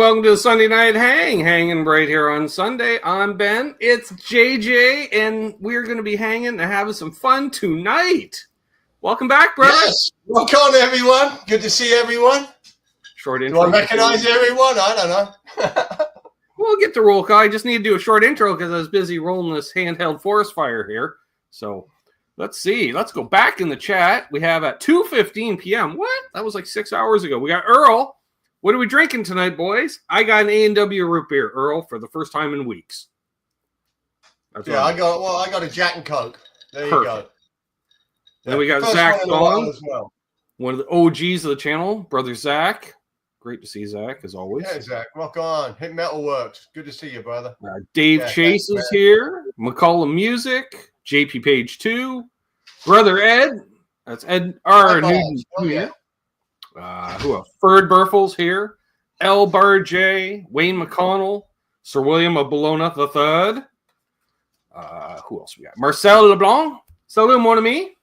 welcome to the Sunday Night Hanging right here on Sunday. I'm Ben, it's JJ, and we're going to be hanging and having some fun tonight. Welcome back, brother. Yes, welcome everyone. Good to see everyone. Short intro. Do I recognize everyone? I don't know. We'll get the roll call. I just need to do a short intro because I was busy rolling this handheld forest fire here. So let's see. Let's go back in the chat. We have at 2:15 p.m. What? That was like 6 hours ago. We got Earl. What are we drinking tonight, boys? I got an A&W root beer, Earl, for the first time in weeks. Yeah, I got a Jack and Coke. There you go. Then we got Zach on as well. One of the OGs of the channel, brother Zach. Great to see Zach, as always. Yeah, Zach, welcome on. Hit Metal Works. Good to see you, brother. Dave Chase is here. McCollum Music. JP Page 2. Brother Ed. That's Ed R. Newton. Oh, yeah. Who else? Ferd Burfels here. L. Bar J. Wayne McConnell. Sir William of Bologna III. Who else we got? Marcel LeBlanc. Salut, mon ami.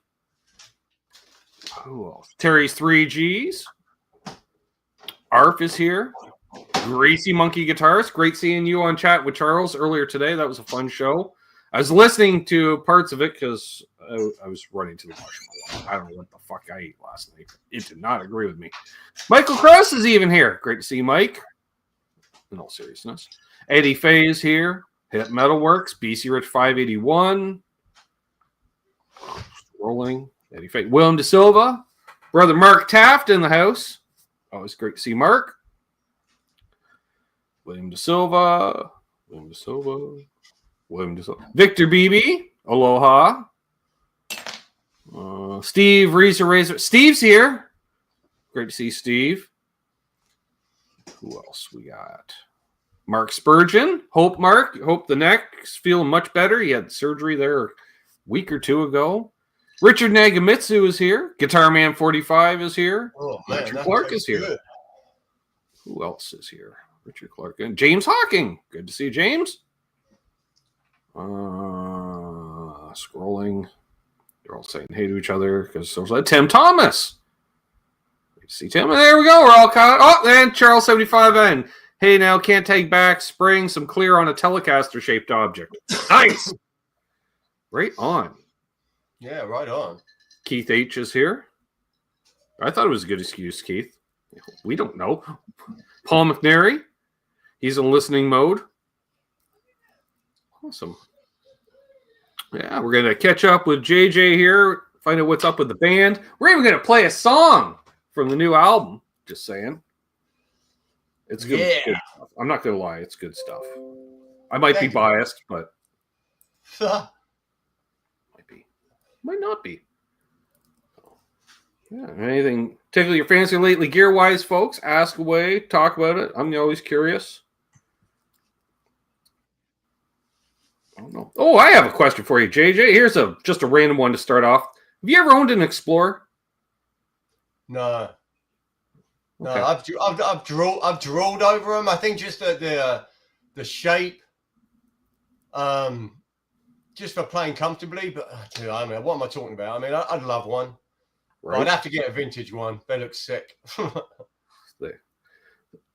Who else? Terry's 3Gs. Arf is here. Greasy Monkey Guitarist. Great seeing you on chat with Charles earlier today. That was a fun show. I was listening to parts of it because I was running to the washroom. I don't know what the fuck I ate last night. It did not agree with me. Michael Cross is even here. Great to see you, Mike. In all seriousness. Eddie Fay is here. Hit Metalworks. BC Rich 581. Rolling. Eddie Fay. William De Silva. Brother Mark Taft in the house. Always great to see Mark. William De Silva. Victor BB. Aloha. Steve Razor. Steve's here. Great to see Steve. Who else we got? Mark Spurgeon. Hope the neck's feeling much better. He had surgery there a week or two ago. Richard Nagamitsu is here. Guitar Man 45 is here. Oh, man, Richard Clark is here. Good. Who else is here? Richard Clark and James Hawking. Good to see James. Scrolling. They're all saying hey to each other because there's like Tim Thomas. Good to see Tim. And there we go. We're all caught. Oh, and Charles 75 and hey, now can't take back spraying some clear on a Telecaster shaped object. Nice. Right on. Yeah, right on. Keith H is here. I thought it was a good excuse, Keith. We don't know. Paul McNary. He's in listening mode. Awesome. Yeah, we're going to catch up with JJ here, find out what's up with the band. We're even going to play a song from the new album. Just saying. It's good. Yeah. Good stuff. I'm not going to lie. It's good stuff. I might be biased, but might not be. Yeah, anything tickle your fancy lately gear-wise, folks? Ask away. Talk about it. I'm always curious. I don't know. Oh, I have a question for you, JJ. Here's just a random one to start off. Have you ever owned an Explorer? No. Okay. I've drooled over them. I think just the shape, just for playing comfortably. But I mean, what am I talking about? I mean, I'd love one. Right. I'd have to get a vintage one. They look sick.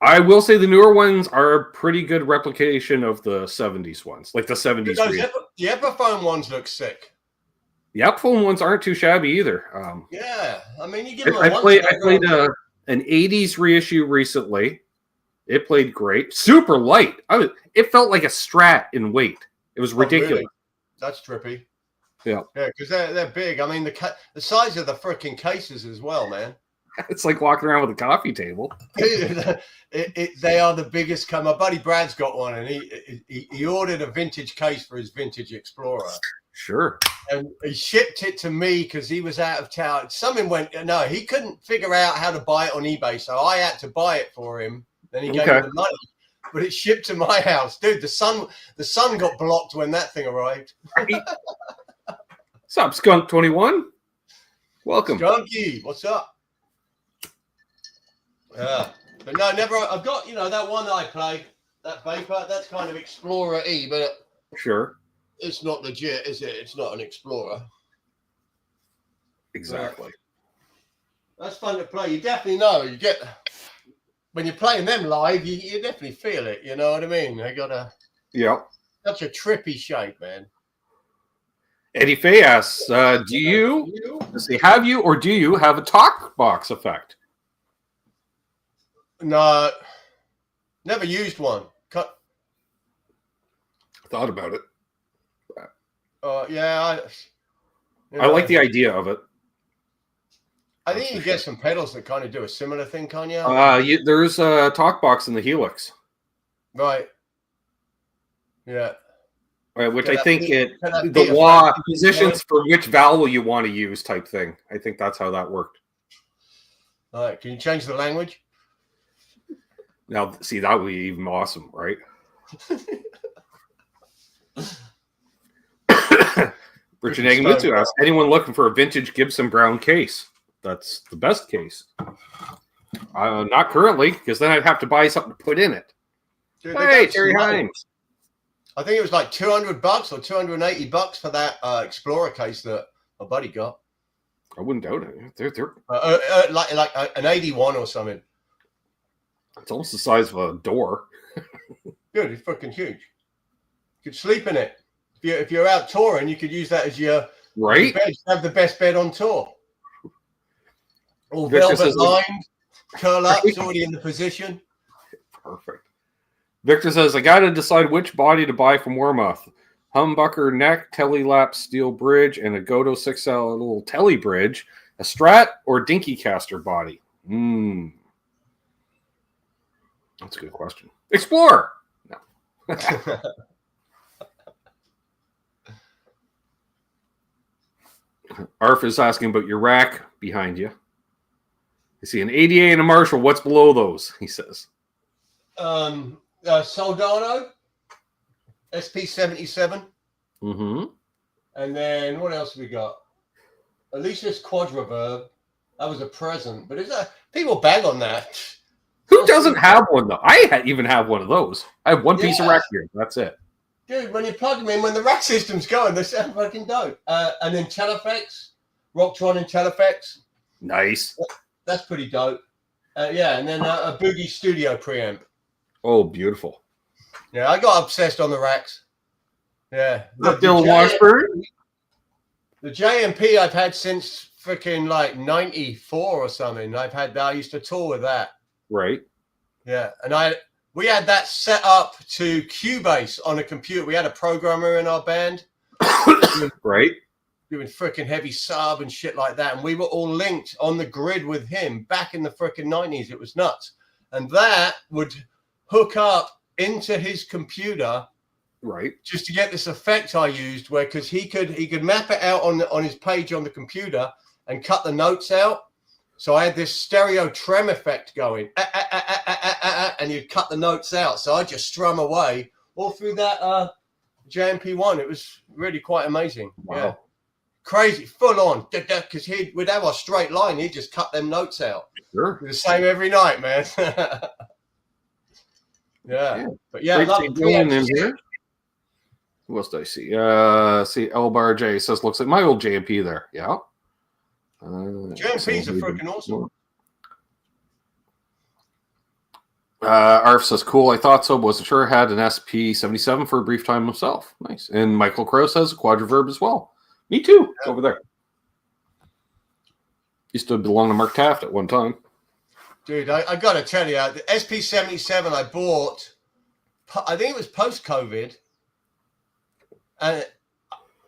I will say the newer ones are a pretty good replication of the 70s ones, like the 70s. The Epiphone ones look sick. The Epiphone ones aren't too shabby either. Yeah, I mean, you give them. I played an 80s reissue recently. It played great. Super light. It felt like a Strat in weight. It was ridiculous. Really? That's trippy. Yeah, because they're big. I mean, the size of the freaking cases as well, man. It's like walking around with a coffee table. They are the biggest. My buddy Brad's got one, and he ordered a vintage case for his vintage Explorer. Sure. And he shipped it to me because he was out of town. Someone no, he couldn't figure out how to buy it on eBay, so I had to buy it for him. Then he gave me the money. But it shipped to my house. Dude, the sun got blocked when that thing arrived. What's up, Skunk 21? Welcome. Skunky, what's up? Yeah. But no, never. I've got, that one that I play, that Vapor, that's kind of Explorer E, but sure. It's not legit, is it? It's not an Explorer. Exactly. That's fun to play. You definitely know. You get when you're playing them live, you definitely feel it. You know what I mean? They got such a trippy shape, man. Eddie Fay asks, do you have a talk box effect? No, never used one. Thought about it. Yeah, I like the idea of it. I think you can get some pedals that kind of do a similar thing, can't you? There's a talk box in the Helix. Right. Yeah. Right, which I think the law positions for which vowel you want to use type thing. I think that's how that worked. All right. Can you change the language? Now, see, that would be even awesome, right? Richard Nagamitsu asks, anyone looking for a vintage Gibson Brown case? That's the best case. Not currently, because then I'd have to buy something to put in it. Dude, hey, Terry Himes. I think it was like $200 or $280 for that Explorer case that my buddy got. I wouldn't doubt it. They're like an 81 or something. It's almost the size of a door. Dude, it's fucking huge. You could sleep in it. If you're out touring, you could use that as your bed. Have the best bed on tour. All velvet lined, curl up, it's already in the position. Perfect. Victor says, I got to decide which body to buy from Warmouth. Humbucker neck, telly lap steel bridge, and a Godo 6L little telly bridge. A Strat or Dinky Caster body? That's a good question. Explorer! No. Arf is asking about your rack behind you. I see an ADA and a Marshall. What's below those? He says. Soldano, SP77. Mm-hmm. And then what else have we got? Alicia's Quad Reverb. That was a present, but people bang on that. Who doesn't have one though? I even have one of those. I have one piece of rack gear. That's it. Dude, when you plug them in, when the rack system's going, they sound fucking dope. And then Teleflex, Rocktron and Teleflex. Nice. That's pretty dope. And then a Boogie Studio preamp. Oh, beautiful. Yeah, I got obsessed on the racks. Yeah. The JMP I've had since freaking like 94 or something. I used to tour with that. Right. Yeah. And we had that set up to Cubase on a computer. We had a programmer in our band. Right. Doing freaking heavy sub and shit like that. And we were all linked on the grid with him back in the freaking 90s. It was nuts. And that would hook up into his computer. Right. Just to get this effect I used where, because he could map it out on his page on the computer and cut the notes out. So I had this stereo trem effect going, and you'd cut the notes out. So I just strum away all through that JMP1. It was really quite amazing. Wow. Yeah. Crazy, full on. Because we'd have our straight line. He'd just cut them notes out. Sure. The same every night, man. Yeah. But yeah, I love in here. Who else did I see? See, L Bar J says, looks like my old JMP there. Yeah. JMPs are freaking awesome. Arf says, cool. I thought so. Wasn't sure. Had an SP77 for a brief time himself. Nice. And Michael Crow says a Quadriverb as well. Me too. Yeah. Over there. Used to belong to Mark Taft at one time. Dude, I got to tell you, the SP77 I bought, I think it was post-COVID, and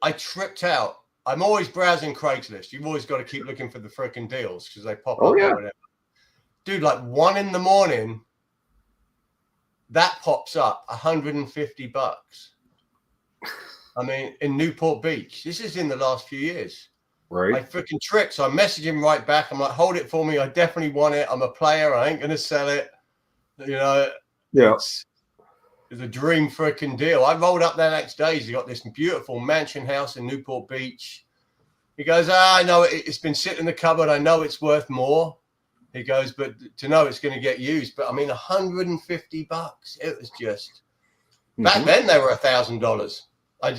I tripped out. I'm always browsing Craigslist. You've always got to keep looking for the freaking deals because they pop up or whatever. Dude, like 1 a.m, that pops up $150. I mean, in Newport Beach. This is in the last few years. Right. I freaking tripped. So I messaged him right back. I'm like, hold it for me. I definitely want it. I'm a player. I ain't going to sell it. You know, yeah. It's a dream freaking deal. I rolled up there next day. He's got this beautiful mansion house in Newport Beach. He goes, I know it's been sitting in the cupboard. I know it's worth more. He goes, but to know it's going to get used. But I mean, $150. It was just, back then they were $1,000.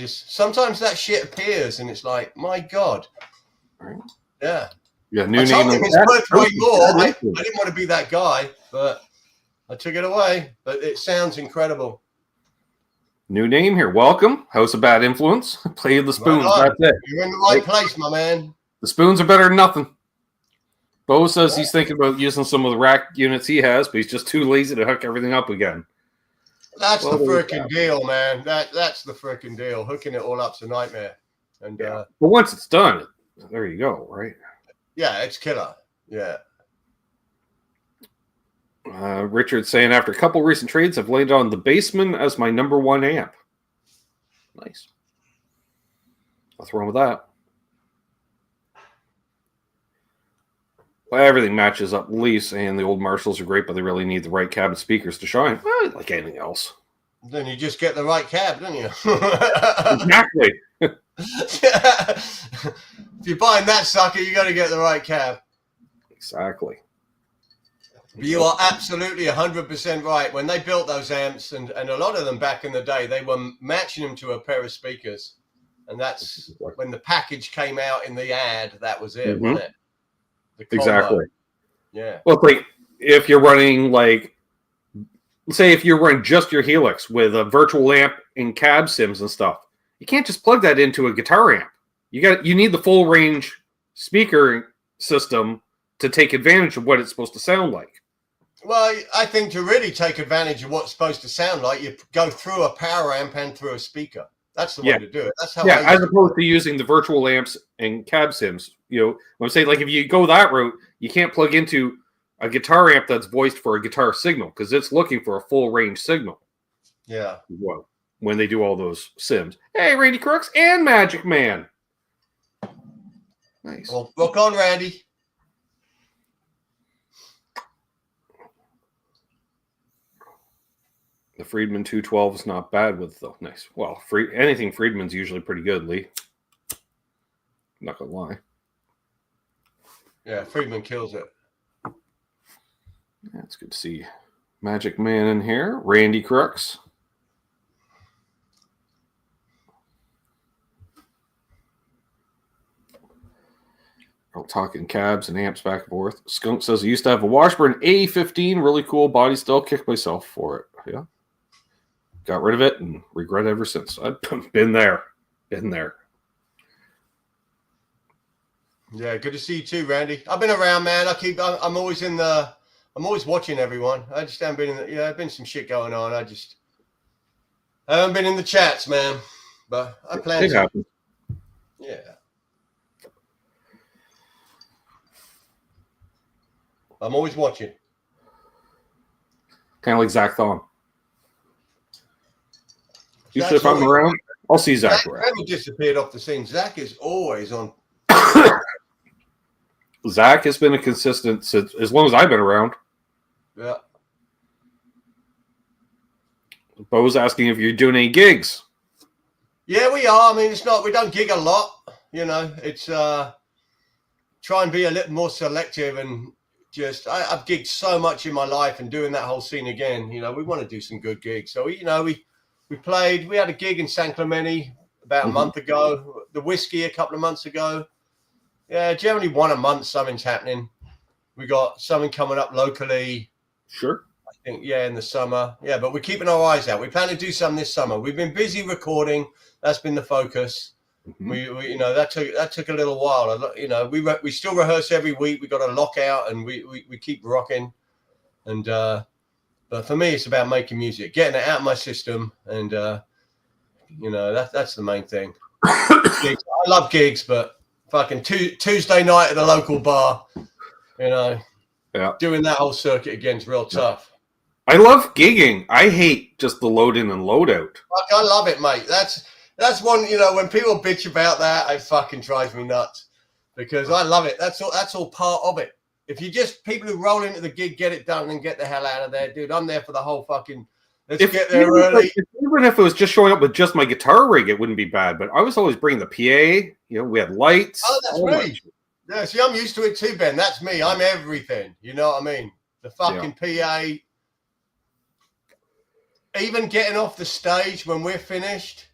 Sometimes that shit appears and it's like, my God. Right. Yeah. Yeah. I told him it's worth way more. I didn't want to be that guy, but I took it away, but it sounds incredible. New name here. Welcome. House of Bad Influence. Play the spoons. Right, that's it. You're in the right place, my man. The spoons are better than nothing. Bo says he's thinking about using some of the rack units he has, but he's just too lazy to hook everything up again. That's the freaking deal, man. That's the freaking deal. Hooking it all up's a nightmare. And but once it's done, there you go, right? Yeah, it's killer. Yeah. Richard's saying, after a couple recent trades, I've landed on the Bassman as my number one amp. Nice. Nothing wrong with that. Well, everything matches up. Lease and the old Marshalls are great, but they really need the right cab and speakers to shine. Well, like anything else. Then you just get the right cab, don't you? Exactly. If you're buying that sucker, you got to get the right cab. Exactly. You are absolutely 100% right. When they built those amps, and a lot of them back in the day, they were matching them to a pair of speakers. And that's when the package came out in the ad, that was it, wasn't it? Exactly. Yeah. Well, it's like if you're running, like, say if you're running just your Helix with a virtual amp and cab sims and stuff, you can't just plug that into a guitar amp. You need the full range speaker system to take advantage of what it's supposed to sound like. Well, I think to really take advantage of what's supposed to sound like, you go through a power amp and through a speaker. That's the way to do it. That's how. As opposed to using the virtual amps and cab sims. When I'm saying, like, if you go that route, you can't plug into a guitar amp that's voiced for a guitar signal because it's looking for a full range signal. Yeah. Well, when they do all those sims. Hey, Randy Crooks and Magic Man. Nice. Well, rock on, Randy. The Friedman 212 is not bad with, though. Nice. Well, anything Friedman's usually pretty good, Lee. Not gonna lie. Yeah, Friedman kills it. Yeah, it's good to see Magic Man in here. Randy Crooks. We're talking cabs and amps back and forth. Skunk says, I used to have a Washburn A15, really cool body, still kick myself for it. Yeah. Got rid of it and regret it ever since. I've been there. Yeah, good to see you too, Randy. I've been around, man. I'm always I'm always watching everyone. I just haven't been there's been some shit going on. I haven't been in the chats, man. But I plan to. Happens. Yeah. I'm always watching. Kind of like Zach Thom. Usually if I'm around, I'll see Zach around. Zach disappeared off the scene. Zach is always on. Zach has been a consistent since as long as I've been around. Yeah. Bo's asking if you're doing any gigs. Yeah, we are. I mean, we don't gig a lot. It's try and be a little more selective and just, I've gigged so much in my life and doing that whole scene again. We want to do some good gigs. So, we had a gig in San Clemente about a month ago, the Whiskey a couple of months ago. Yeah, generally one a month, something's happening. We got something coming up locally. Sure. I think, in the summer. Yeah, but we're keeping our eyes out. We plan to do some this summer. We've been busy recording. That's been the focus. We that took a little while. We still rehearse every week. We got a lockout and we keep rocking. And but for me, it's about making music, getting it out of my system, and that's the main thing. I love gigs, but fucking Tuesday night at the local bar, doing that whole circuit again is real tough. I love gigging. I hate just the load in and load out. Fuck, I love it, mate. That's one, when people bitch about that, it fucking drives me nuts because I love it. That's all part of it. If you just people who roll into the gig, get it done and get the hell out of there, dude. I'm there for the whole fucking, get there early. Even if it was just showing up with just my guitar rig, it wouldn't be bad. But I was always bringing the PA. We had lights. Oh, that's me. Yeah, see, I'm used to it too, Ben. That's me. I'm everything. You know what I mean? The fucking PA. Even getting off the stage when we're finished,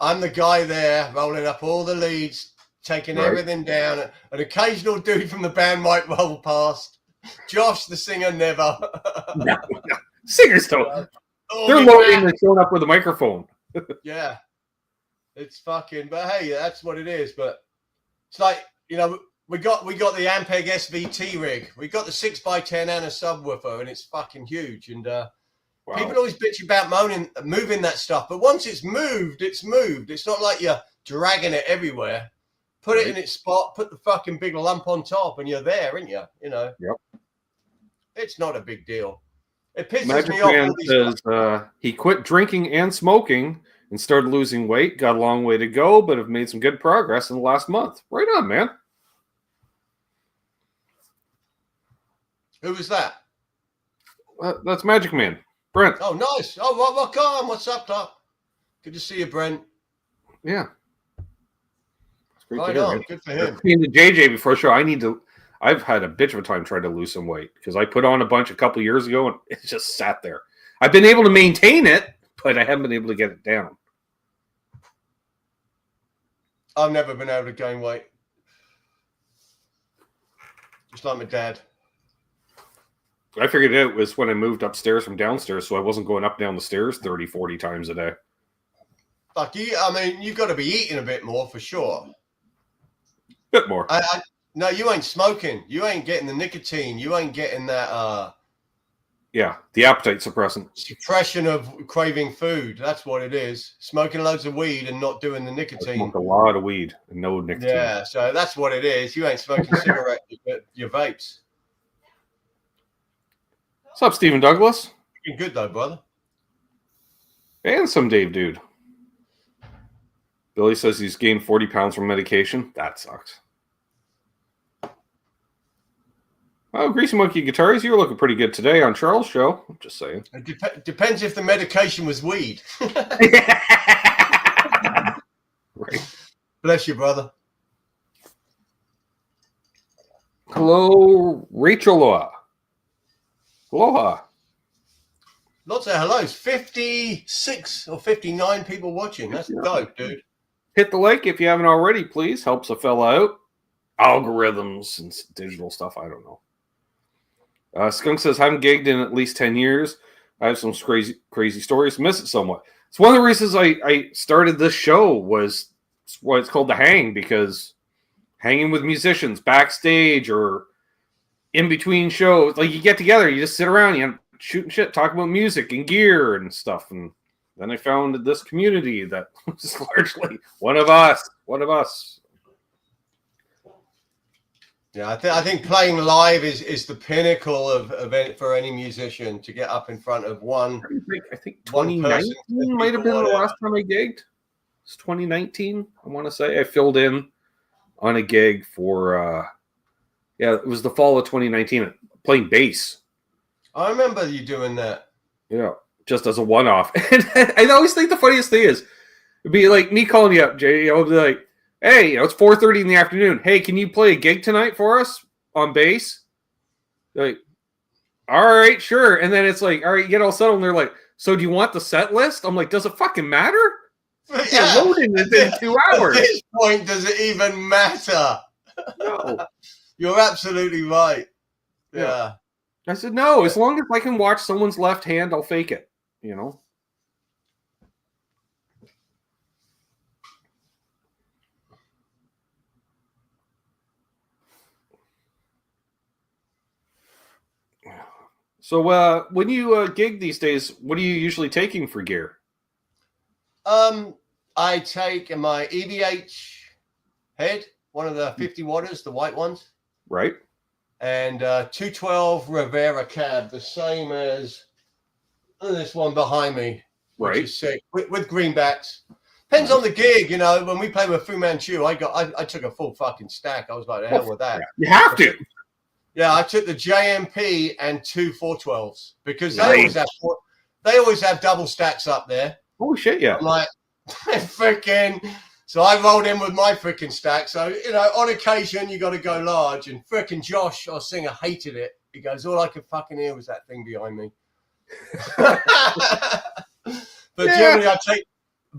I'm the guy there rolling up all the leads, taking everything down. An occasional dude from the band might roll past. Josh, the singer, never. No. Singers don't. Oh, They're loading and showing up with a microphone. Yeah. It's fucking, but hey, that's what it is. But it's like, you know, we got the Ampeg SVT rig. We got the 6x10 and a subwoofer, and it's fucking huge. And people always bitch about moving that stuff. But once it's moved, it's moved. It's not like you're dragging it everywhere. Put it in its spot, put the fucking big lump on top, and you're there, aren't you? You know? Yep. It's not a big deal. It pisses Magic me off. Man says he quit drinking and smoking and started losing weight. Got a long way to go, but have made some good progress in the last month. Right on, man. Who was that? That's Magic Man. Brent. Oh, nice. Oh, welcome. What's up, Doc? Good to see you, Brent. Yeah. Right on. Good for him. Speaking to JJ before the show, I've had a bitch of a time trying to lose some weight because I put on a bunch a couple years ago and it just sat there. I've been able to maintain it, but I haven't been able to get it down. I've never been able to gain weight. Just like my dad. I figured it was when I moved upstairs from downstairs, so I wasn't going up down the stairs 30, 40 times a day. Fuck you. I mean, you've got to be eating a bit more for sure. Bit more. No, you ain't smoking. You ain't getting the nicotine. You ain't getting that yeah, the appetite suppressant. Suppression of craving food. That's what it is. Smoking loads of weed and not doing the nicotine. I smoke a lot of weed and no nicotine. Yeah, so that's what it is. You ain't smoking cigarettes, but your vapes. What's up, Stephen Douglas? Looking good though, brother. And some Dave dude. Billy says he's gained 40 pounds from medication. That sucks. Oh, Greasy Monkey Guitars, you were looking pretty good today on Charles' show. I'm just saying. It depends if the medication was weed. Right. Bless you, brother. Hello, Rachel. Aloha. Lots of hellos. 56 or 59 people watching. That's dope, dude. Hit the like if you haven't already, please. Helps a fella out. Algorithms and digital stuff. I don't know. Skunk says, haven't gigged in at least 10 years. I have some crazy stories. Miss it somewhat. It's one of the reasons I started this show was why it's called The Hang, because hanging with musicians backstage or in between shows, like you get together, you just sit around, you shooting shit, talk about music and gear and stuff. And then I found this community that was largely one of us. Yeah, I think playing live is the pinnacle of event for any musician, to get up in front of one. I think 2019 might have been the last time I gigged. It's 2019, I want to say. I filled in on a gig for, it was the fall of 2019, playing bass. I remember you doing that. Yeah, just as a one-off. And I always think the funniest thing is, it'd be like me calling you up, Jay. I would be like, hey, it's 4:30 in the afternoon. Hey, can you play a gig tonight for us on bass? Like, all right, sure. And then it's like, all right, you get all settled. And they're like, so do you want the set list? I'm like, does it fucking matter? Yeah. Loading within 2 hours. At this point, does it even matter? No. You're absolutely right. Yeah. I said, no, as long as I can watch someone's left hand, I'll fake it, you know? So when you gig these days, what are you usually taking for gear? I take my EVH head, one of the 50 watters, the white ones. Right. And 212 Rivera cab, the same as this one behind me. Which right. Is sick, with greenbacks. Depends on the gig, you know. When we played with Fu Manchu, I took a full fucking stack. I was like, the hell with that. You have to. Yeah, I took the JMP and 2 412s because they always have double stacks up there. Oh shit, yeah. I'm like, freaking. So I rolled in with my freaking stack. So, you know, on occasion you got to go large. And freaking Josh, our singer, hated it. He goes, all I could fucking hear was that thing behind me. But generally I take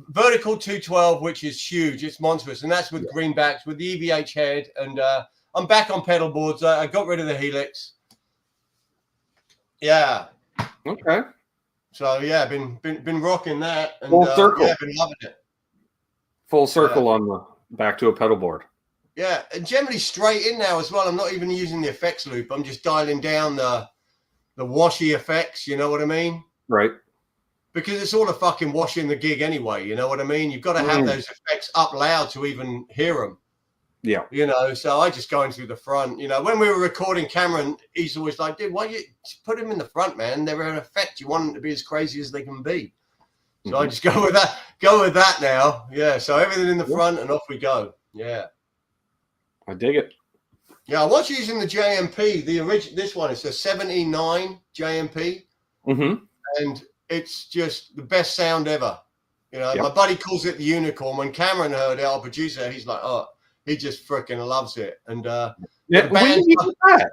vertical 212, which is huge. It's monstrous. And that's with greenbacks, with the EVH head. And I'm back on pedal boards. I got rid of the Helix. Yeah. Okay. So yeah, been rocking that, and Full circle. yeah, been loving it. Full circle on the back to a pedal board. Yeah, and generally straight in now as well. I'm not even using the effects loop. I'm just dialing down the washy effects. You know what I mean? Right. Because it's all a fucking wash in the gig anyway. You know what I mean? You've got to have those effects up loud to even hear them. Yeah. You know, so I just go in through the front. You know, when we were recording Cameron, he's always like, dude, why you put him in the front, man? They're an effect. You want them to be as crazy as they can be. So I just go with that now. Yeah. So everything in the front and off we go. Yeah. I dig it. Yeah. I was using the JMP, the original, this one is a 79 JMP. And it's just the best sound ever. You know, my buddy calls it the unicorn. When Cameron heard it, our producer, he's like, oh, he just freaking loves it. And when did you get that?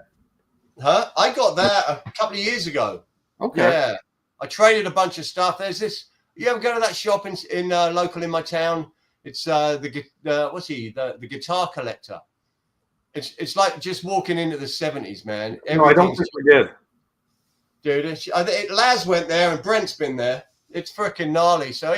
Huh? I got that a couple of years ago. Okay. Yeah. I traded a bunch of stuff. There's this. You ever go to that shop in local in my town? It's the Guitar Collector. It's like just walking into the 70s, man. No, I don't think we did. Dude, Laz went there and Brent's been there. It's freaking gnarly. So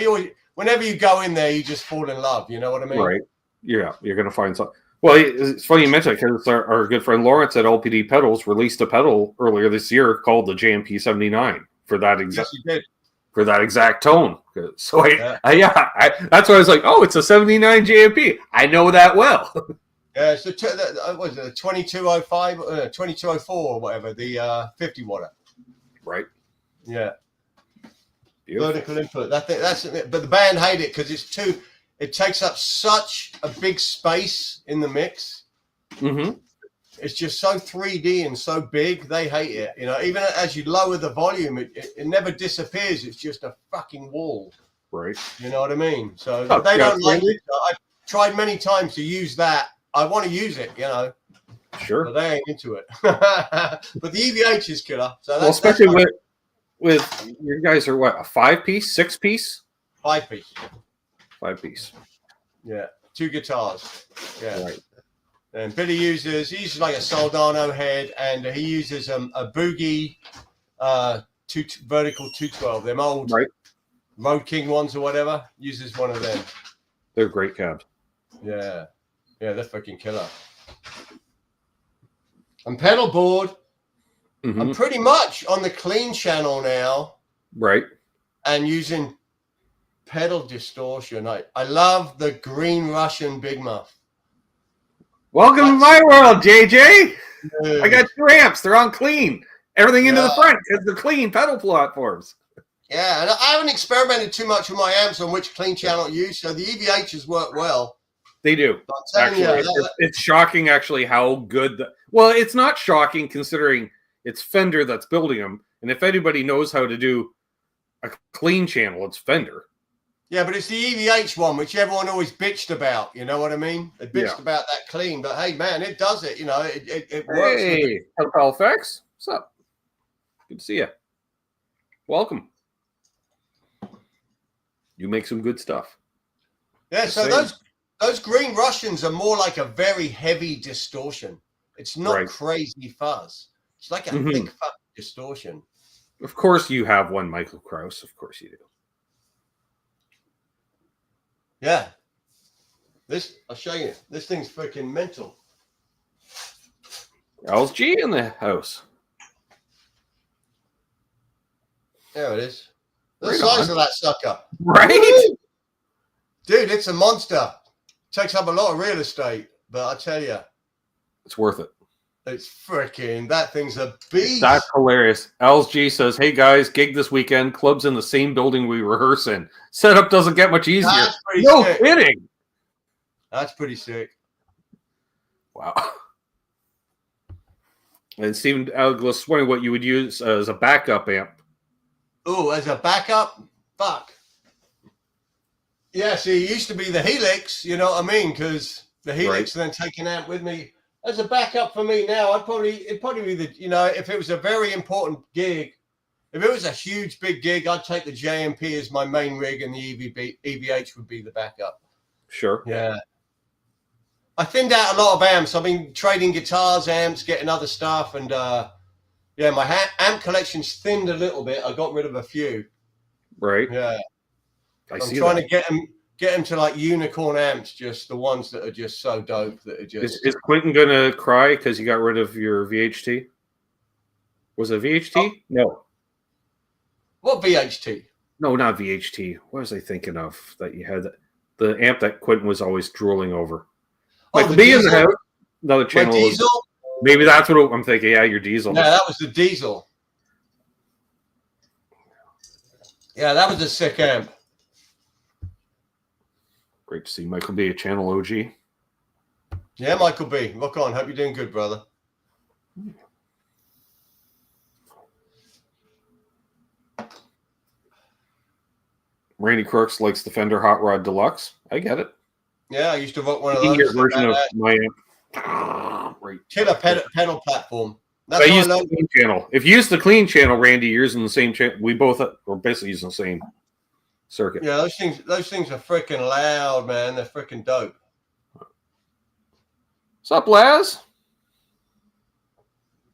whenever you go in there, you just fall in love. You know what I mean? Right. Yeah, you're going to find something. Well, it's funny you mentioned it because our good friend Lawrence at LPD Pedals released a pedal earlier this year called the JMP 79 for that exact. Yes, he did. For that exact tone. So that's why I was like, oh, it's a 79 JMP. I know that well. Yeah, so what was it, 2205, 2204 or whatever, the 50 watt. Right. Yeah. Beautiful. Vertical input. That's it. But the band hate it because it takes up such a big space in the mix. It's just so 3D and so big. They hate it. You know, even as you lower the volume, it never disappears. It's just a fucking wall. Right. You know what I mean? So they don't like it. So I've tried many times to use that. I want to use it, you know. Sure. But they ain't into it. But the EVH is killer. So that's, especially with you guys are what, a 5-piece, 6-piece? 5-piece. 5-piece. Yeah. 2 guitars. Yeah. Right. And Billy uses like a Soldano head, and he uses a Boogie vertical 212. Them old Road King ones or whatever. Uses one of them. They're great cabs. Yeah. Yeah, they're fucking killer. And pedal board, I'm pretty much on the clean channel now. Right. And using pedal distortion. I love the Green Russian Big Muff. Welcome to my world, JJ. Dude. I got 2 amps. They're on clean. Everything into the front because they're clean pedal platforms. Yeah, and I haven't experimented too much with my amps on which clean channel to use, so the EVHs work well. They do. Actually, it's shocking actually how good well, it's not shocking considering it's Fender that's building them. And if anybody knows how to do a clean channel, it's Fender. Yeah, but it's the EVH one, which everyone always bitched about. You know what I mean? They bitched about that clean, but hey, man, it does it. You know, it works. Hey, Halifax, what's up? Good to see you. Welcome. You make some good stuff. Yeah, so those Green Russians are more like a very heavy distortion. It's not crazy fuzz. It's like a thick fuzz distortion. Of course you have one, Michael Krause. Of course you do. Yeah. I'll show you. This thing's freaking mental. LG in the house. There it is. The size of that sucker. Right? Woo! Dude, it's a monster. Takes up a lot of real estate, but I tell you, it's worth it. It's freaking, that thing's a beast. That's hilarious. LG says, hey guys, gig this weekend. Club's in the same building we rehearse in. Setup doesn't get much easier. No kidding. That's pretty sick. Wow. And Stephen was wondering what you would use as a backup amp. Oh, as a backup? Fuck. Yeah, see, it used to be the Helix, you know what I mean? Because the Helix then take an amp with me. As a backup for me now, it'd probably be the, you know, if it was a very important gig, if it was a huge big gig, I'd take the JMP as my main rig and the EVH would be the backup. Sure. Yeah. I thinned out a lot of amps. I've been trading guitars, amps, getting other stuff, and Yeah, my amp collection's thinned a little bit. I got rid of a few. Right. Yeah. I'm trying to get them to like unicorn amps, just the ones that are just so dope that are just. Is Quentin gonna cry because you got rid of your VHT? Was it VHT? Oh. No. What VHT? No, not VHT. What was I thinking of that you had? The amp that Quentin was always drooling over. Michael B in the house. Another channel. My diesel? Maybe that's what I'm thinking. Yeah, your diesel. Yeah, that was the diesel. Yeah, that was a sick amp. Great to see Michael B, a channel OG. Yeah, Michael B. Rock on. Hope you're doing good, brother. Randy Crooks likes the Fender Hot Rod Deluxe. I get it. Yeah, I used to rock one of those. Version of my amp. Right. Killer pedal platform. That's I used the clean channel. If you use the clean channel, Randy, you're using the same channel. We both are basically using the same circuit. Yeah, those things are freaking loud, man. They're freaking dope. What's up, Laz?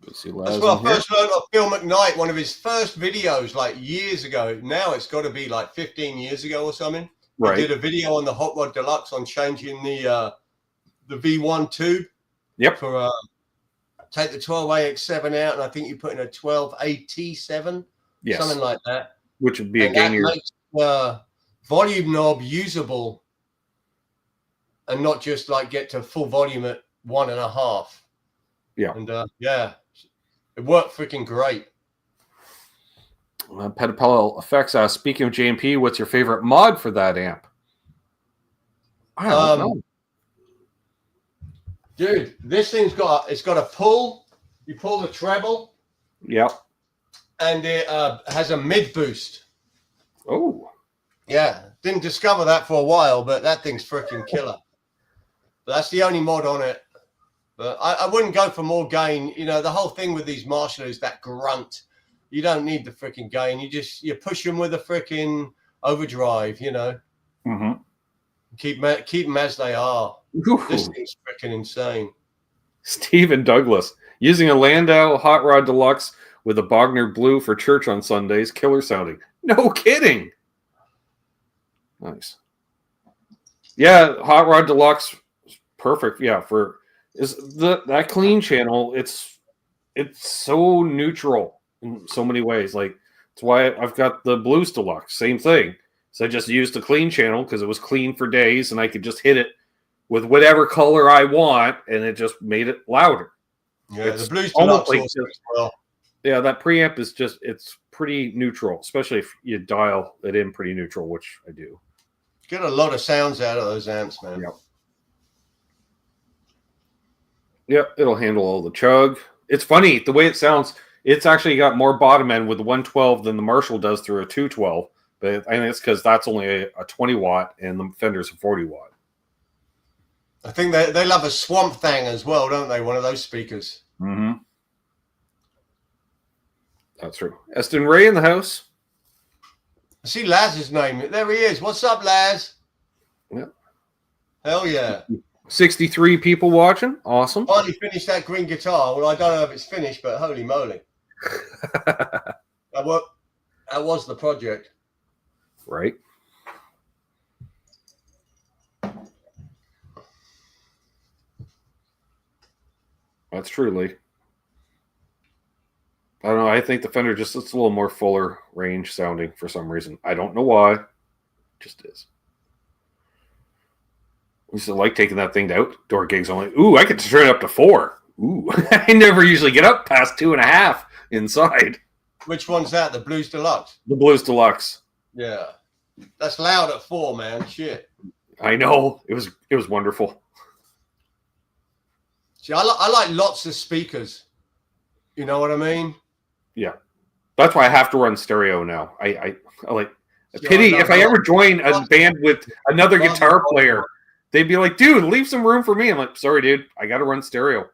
Let's see, Laz. That's what I first learned of Phil McKnight, one of his first videos, like years ago. Now it's got to be like 15 years ago or something. Right. He did a video on the Hot Rod Deluxe on changing the V1 tube. Yep. For take the 12AX7 out, and I think you put in a 12AT7. Yes. Something like that. Which would be again your volume knob usable, and not just like get to full volume at 1.5. Yeah. And yeah, it worked freaking great. Petapel Effects asks, speaking of JMP, what's your favorite mod for that amp? I don't know. Dude, this thing's got a pull. You pull the treble. Yep. And it has a mid boost. Oh. Yeah. Didn't discover that for a while, but that thing's freaking killer. But that's the only mod on it. But I wouldn't go for more gain. You know, the whole thing with these Marshall is that grunt. You don't need the freaking gain. You push them with a freaking overdrive, you know. Mm-hmm. Keep them as they are. Ooh. This thing's freaking insane. Stephen Douglas, using a Landau Hot Rod Deluxe with a Bogner Blue for church on Sundays. Killer sounding. No kidding. Nice. Yeah, Hot Rod Deluxe, perfect. Yeah, for that clean channel. It's so neutral in so many ways. Like, it's why I've got the Blues Deluxe. Same thing. So I just used the clean channel because it was clean for days, and I could just hit it with whatever color I want, and it just made it louder. Yeah, it's the Blues Deluxe like as well. Yeah, that preamp is it's pretty neutral, especially if you dial it in pretty neutral, which I do. Get a lot of sounds out of those amps, man. Yep. Yep, it'll handle all the chug. It's funny, the way it sounds, it's actually got more bottom end with the 112 than the Marshall does through a 212. But I think it's because that's only a 20 watt and the Fender's a 40 watt. I think they love a Swamp Thing as well, don't they? One of those speakers. Mm-hmm. That's true. Eston Ray in the house. I see Laz's name. There he is. What's up, Laz? Yeah. Hell yeah. 63 people watching. Awesome. Finally finished that green guitar. Well, I don't know if it's finished, but holy moly. That was the project. Right. That's true, Lee. I don't know. I think the Fender it's a little more fuller range sounding for some reason. I don't know why. It just is. We used to like taking that thing to outdoor gigs. I'm like, ooh, I could turn it up to 4. Ooh, I never usually get up past 2.5 inside. Which one's that? The Blues Deluxe? The Blues Deluxe. Yeah. That's loud at 4, man. Shit. I know. It was wonderful. See, I like lots of speakers. You know what I mean? Yeah. That's why I have to run stereo now. I like pity if I ever join a band with another guitar player, they'd be like, dude, leave some room for me. I'm like, sorry, dude. I got to run stereo.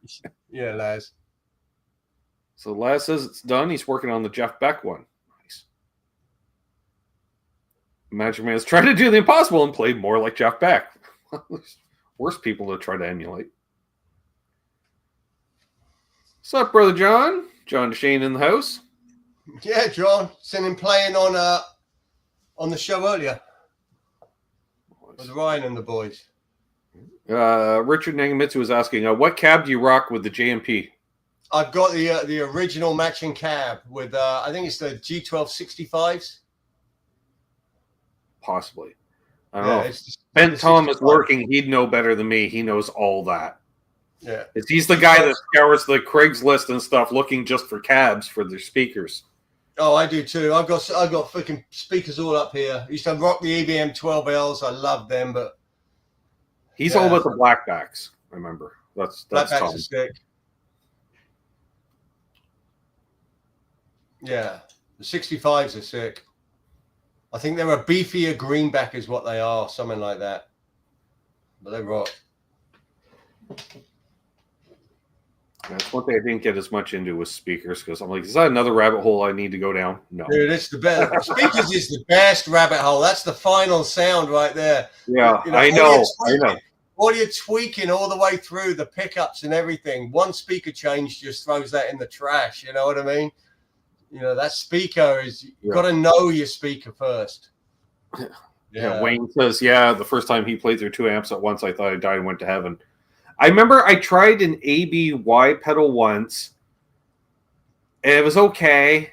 Yeah, Laz. So Laz says it's done. He's working on the Jeff Beck one. Nice. Magic Man is trying to do the impossible and play more like Jeff Beck. Worst people to try to emulate. What's up, Brother John? John Shane in the house. Yeah, John. Seen him playing on the show earlier with Ryan and the boys. Richard Nagamitsu was asking, what cab do you rock with the JMP? I've got the original matching cab with I think it's the G1265s. Possibly. I don't know. It's Ben Thomas working, he'd know better than me. He knows all that. Yeah. He's the guy that scours the Craigslist and stuff looking just for cabs for their speakers. Oh, I do too. I've got freaking speakers all up here. I used to rock the EBM 12Ls. I love them, but he's all about the blackbacks. I remember that's blackbacks are sick. Yeah, the 65s are sick. I think they're a beefier greenback, is what they are, something like that. But they rock. That's one thing I didn't get as much into with speakers because I'm like, is that another rabbit hole I need to go down? No. Dude, it's the best. Speakers is the best rabbit hole. That's the final sound right there. Yeah, I know. While you're tweaking all the way through the pickups and everything, one speaker change just throws that in the trash. You know what I mean? That speaker is, you got to know your speaker first. Yeah. Wayne says, the first time he played through 2 amps at once, I thought I died and went to heaven. I remember I tried an ABY pedal once, and it was okay,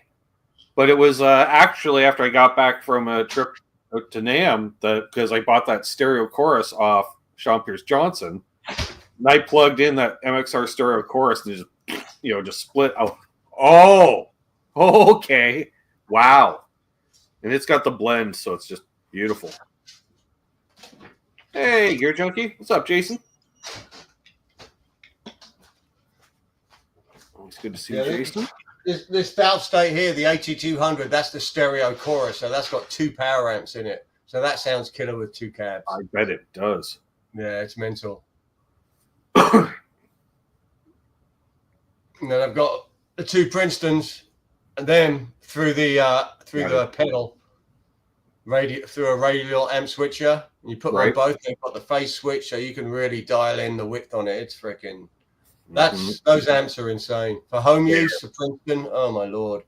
but it was actually after I got back from a trip out to NAMM, because I bought that stereo chorus off Sean Pierce Johnson, and I plugged in that MXR stereo chorus and just split out. Oh, okay, wow, and it's got the blend, so it's just beautiful. Hey, Gear Junkie, what's up, Jason? It's good to see you, Jason. This valve state here, the 8200, that's the stereo chorus, so that's got 2 power amps in it. So that sounds killer with 2 cabs. I bet it does. Yeah, it's mental. And then I've got the 2 Princetons, and then through the pedal, through a radial amp switcher. You put on both. They've got the phase switch, so you can really dial in the width on it. It's freaking. Those amps are insane for home use. For Princeton, oh my lord,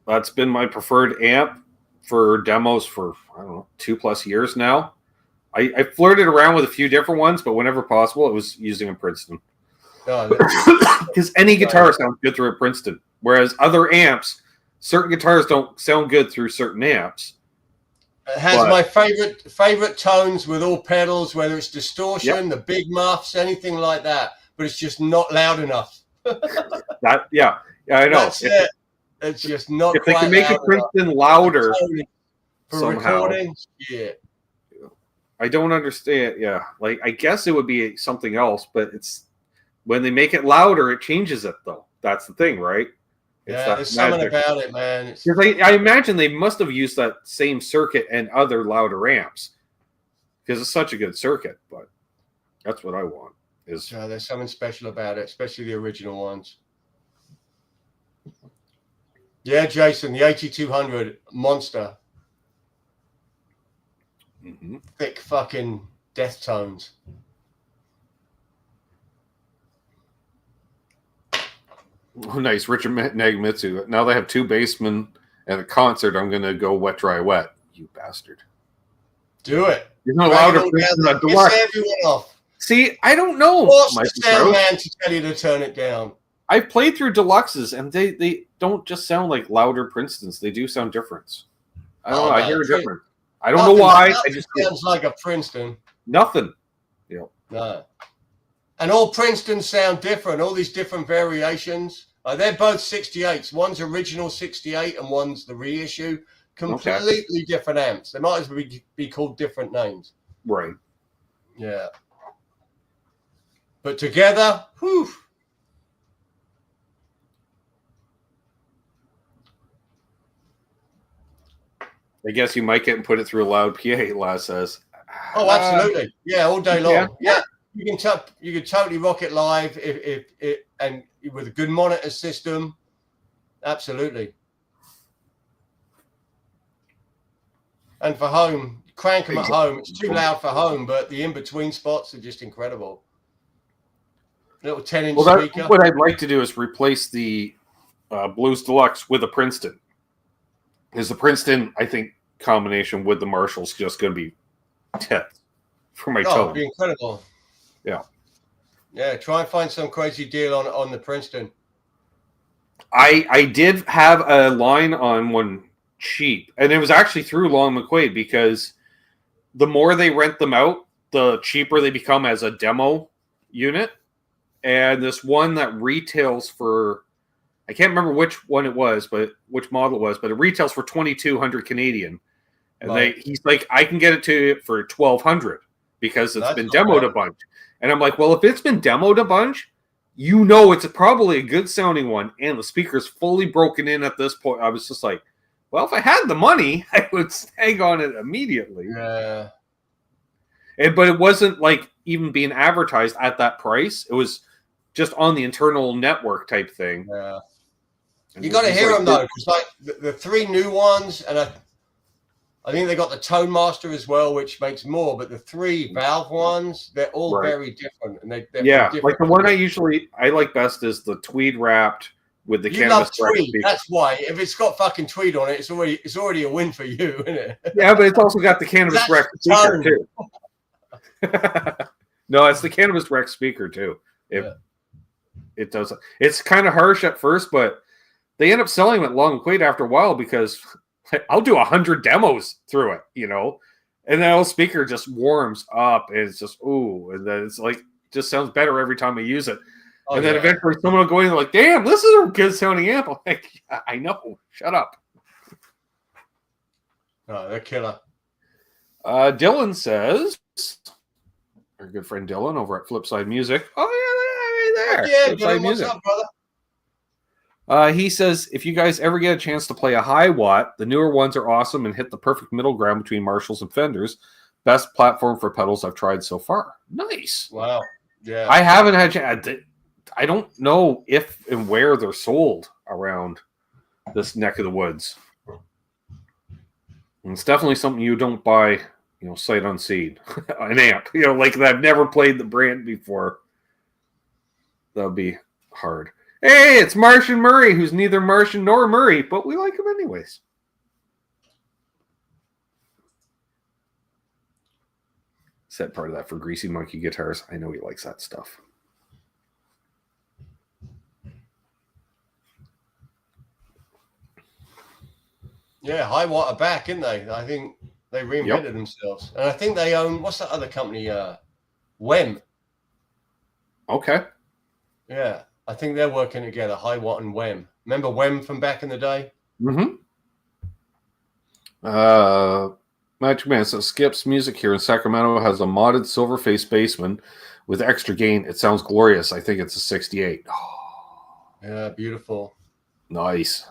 that's been my preferred amp for demos for 2+ years now. I flirted around with a few different ones, but whenever possible, it was using a Princeton because any guitar sounds good through a Princeton, whereas other amps, certain guitars don't sound good through certain amps. It has my favorite tones with all pedals, whether it's distortion, the big muffs, anything like that. But it's just not loud enough. I know. That's it. It's just not. If they can make a Princeton louder for somehow, recording, I don't understand. Yeah, like I guess it would be something else, but it's when they make it louder, it changes it though. That's the thing, right? There's something about it, man. I imagine they must have used that same circuit and other louder amps because it's such a good circuit. But that's what I want. There's something special about it, especially the original ones. Yeah, Jason, the 8200 monster. Mm-hmm. Thick fucking death tones. Oh, nice. Richard Nagamitsu. Now they have 2 bassmen at a concert. I'm going to go wet, dry, wet. You bastard. Do it. There's no louder Princeton at Deluxe. Everyone off. See, I don't know. Force the sound man to tell you to turn it down. I've played through Deluxes, and they don't just sound like louder Princetons. They do sound different. I don't know. I hear a difference. I don't know why. I just sounds like a Princeton. Nothing. No. And all Princetons sound different. All these different variations. They're both 68s. One's original 68, and one's the reissue. Completely different amps. They might as well be called different names. Right. Yeah. But together, whew. I guess you might get and put it through a loud PA, Laz says. Oh, absolutely. Yeah, all day long. Yeah. You can totally rock it live if and with a good monitor system. Absolutely. And for home, crank them at home. It's too loud for home, but the in-between spots are just incredible. Little 10-inch speaker. What I'd like to do is replace the Blues Deluxe with a Princeton. Because the Princeton, I think, combination with the Marshall's just going to be tits for my tone. It'd be incredible. Yeah. Yeah, try and find some crazy deal on the Princeton. I did have a line on one cheap, and it was actually through Long McQuaid, because the more they rent them out, the cheaper they become as a demo unit. And this one that retails for, I can't remember which one it was, but which model it was, but it retails for 2,200 Canadian. And Right. he's like, I can get it to you for 1,200 because it's been demoed a bunch. And I'm like, well, if it's been demoed a bunch, you know it's probably a good sounding one, and the speaker's fully broken in at this point. I was just like, well, if I had the money, I would hang on it immediately. Yeah. But it wasn't like even being advertised at that price. It was just on the internal network type thing. Yeah. You got to hear them though, because like the three new ones, and I think they got the Tone Master as well, which makes more. But the three Valve ones, they're all very different, and they're different. Like the one I like best is the tweed wrapped with the canvas. Tweed. That's why. If it's got fucking tweed on it, it's already a win for you, isn't it? Yeah, but it's also got the canvas Rex speaker too. No, it's the canvas Rex speaker too. It does. It's kind of harsh at first, but they end up selling it Long McQuaid after a while, because I'll do 100 demos through it, and that old speaker just warms up, and it's just and then it's like just sounds better every time I use it. And then eventually someone will go in and like, damn, this is a good sounding amp. I'm like, yeah, I know. Shut up. No, they're killer. Dylan says, our good friend Dylan over at Flipside Music. Oh yeah, right there. Yeah, Flipside Dylan, Music. what's up, brother? He says, if you guys ever get a chance to play a high watt, the newer ones are awesome and hit the perfect middle ground between Marshalls and Fenders. Best platform for pedals I've tried so far. Nice. Wow. Yeah. I haven't had. I don't know if and where they're sold around this neck of the woods. And it's definitely something you don't buy, sight unseen. An amp, like that. I've never played the brand before. That would be hard. Hey, it's Martian Murray, who's neither Martian nor Murray, but we like him anyways. Said part of that for Greasy Monkey Guitars. I know he likes that stuff. Yeah, High Watt are back, aren't they? I think they reinvented themselves. And I think they own, what's that other company? WEM. Okay. Yeah, I think they're working together, High Watt and WEM. Remember WEM from back in the day? Mm-hmm. Magic Man says, Skip's Music here in Sacramento has a modded silver face bassman with extra gain. It sounds glorious. I think it's a 68. Oh. Yeah, beautiful. Nice.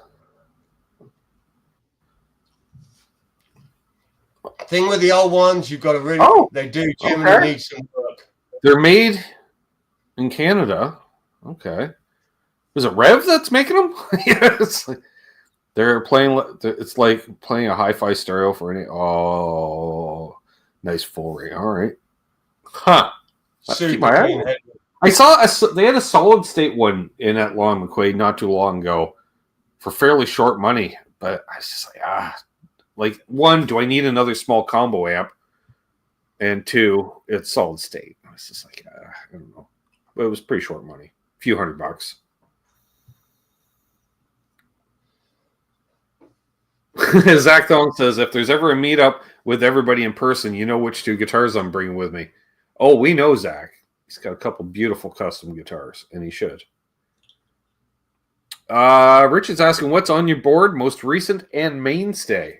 Thing with the old ones, you've got to really, they do generally need some work. They're made in Canada. Okay. Is it Rev that's making them? Yeah, it's like they're playing. It's like playing a hi-fi stereo for any. Oh, nice full ring. All right. Huh. Keep my eye. I saw they had a solid state one in at Long McQuaid not too long ago for fairly short money, but I was just like, one, do I need another small combo amp? And two, it's solid state. I was just like, I don't know. But it was pretty short money. A few $100. Zach Thong says, if there's ever a meetup with everybody in person, you know which two guitars I'm bringing with me. Oh, we know Zach. He's got a couple beautiful custom guitars, and he should. Richard's asking, what's on your board, most recent and mainstay?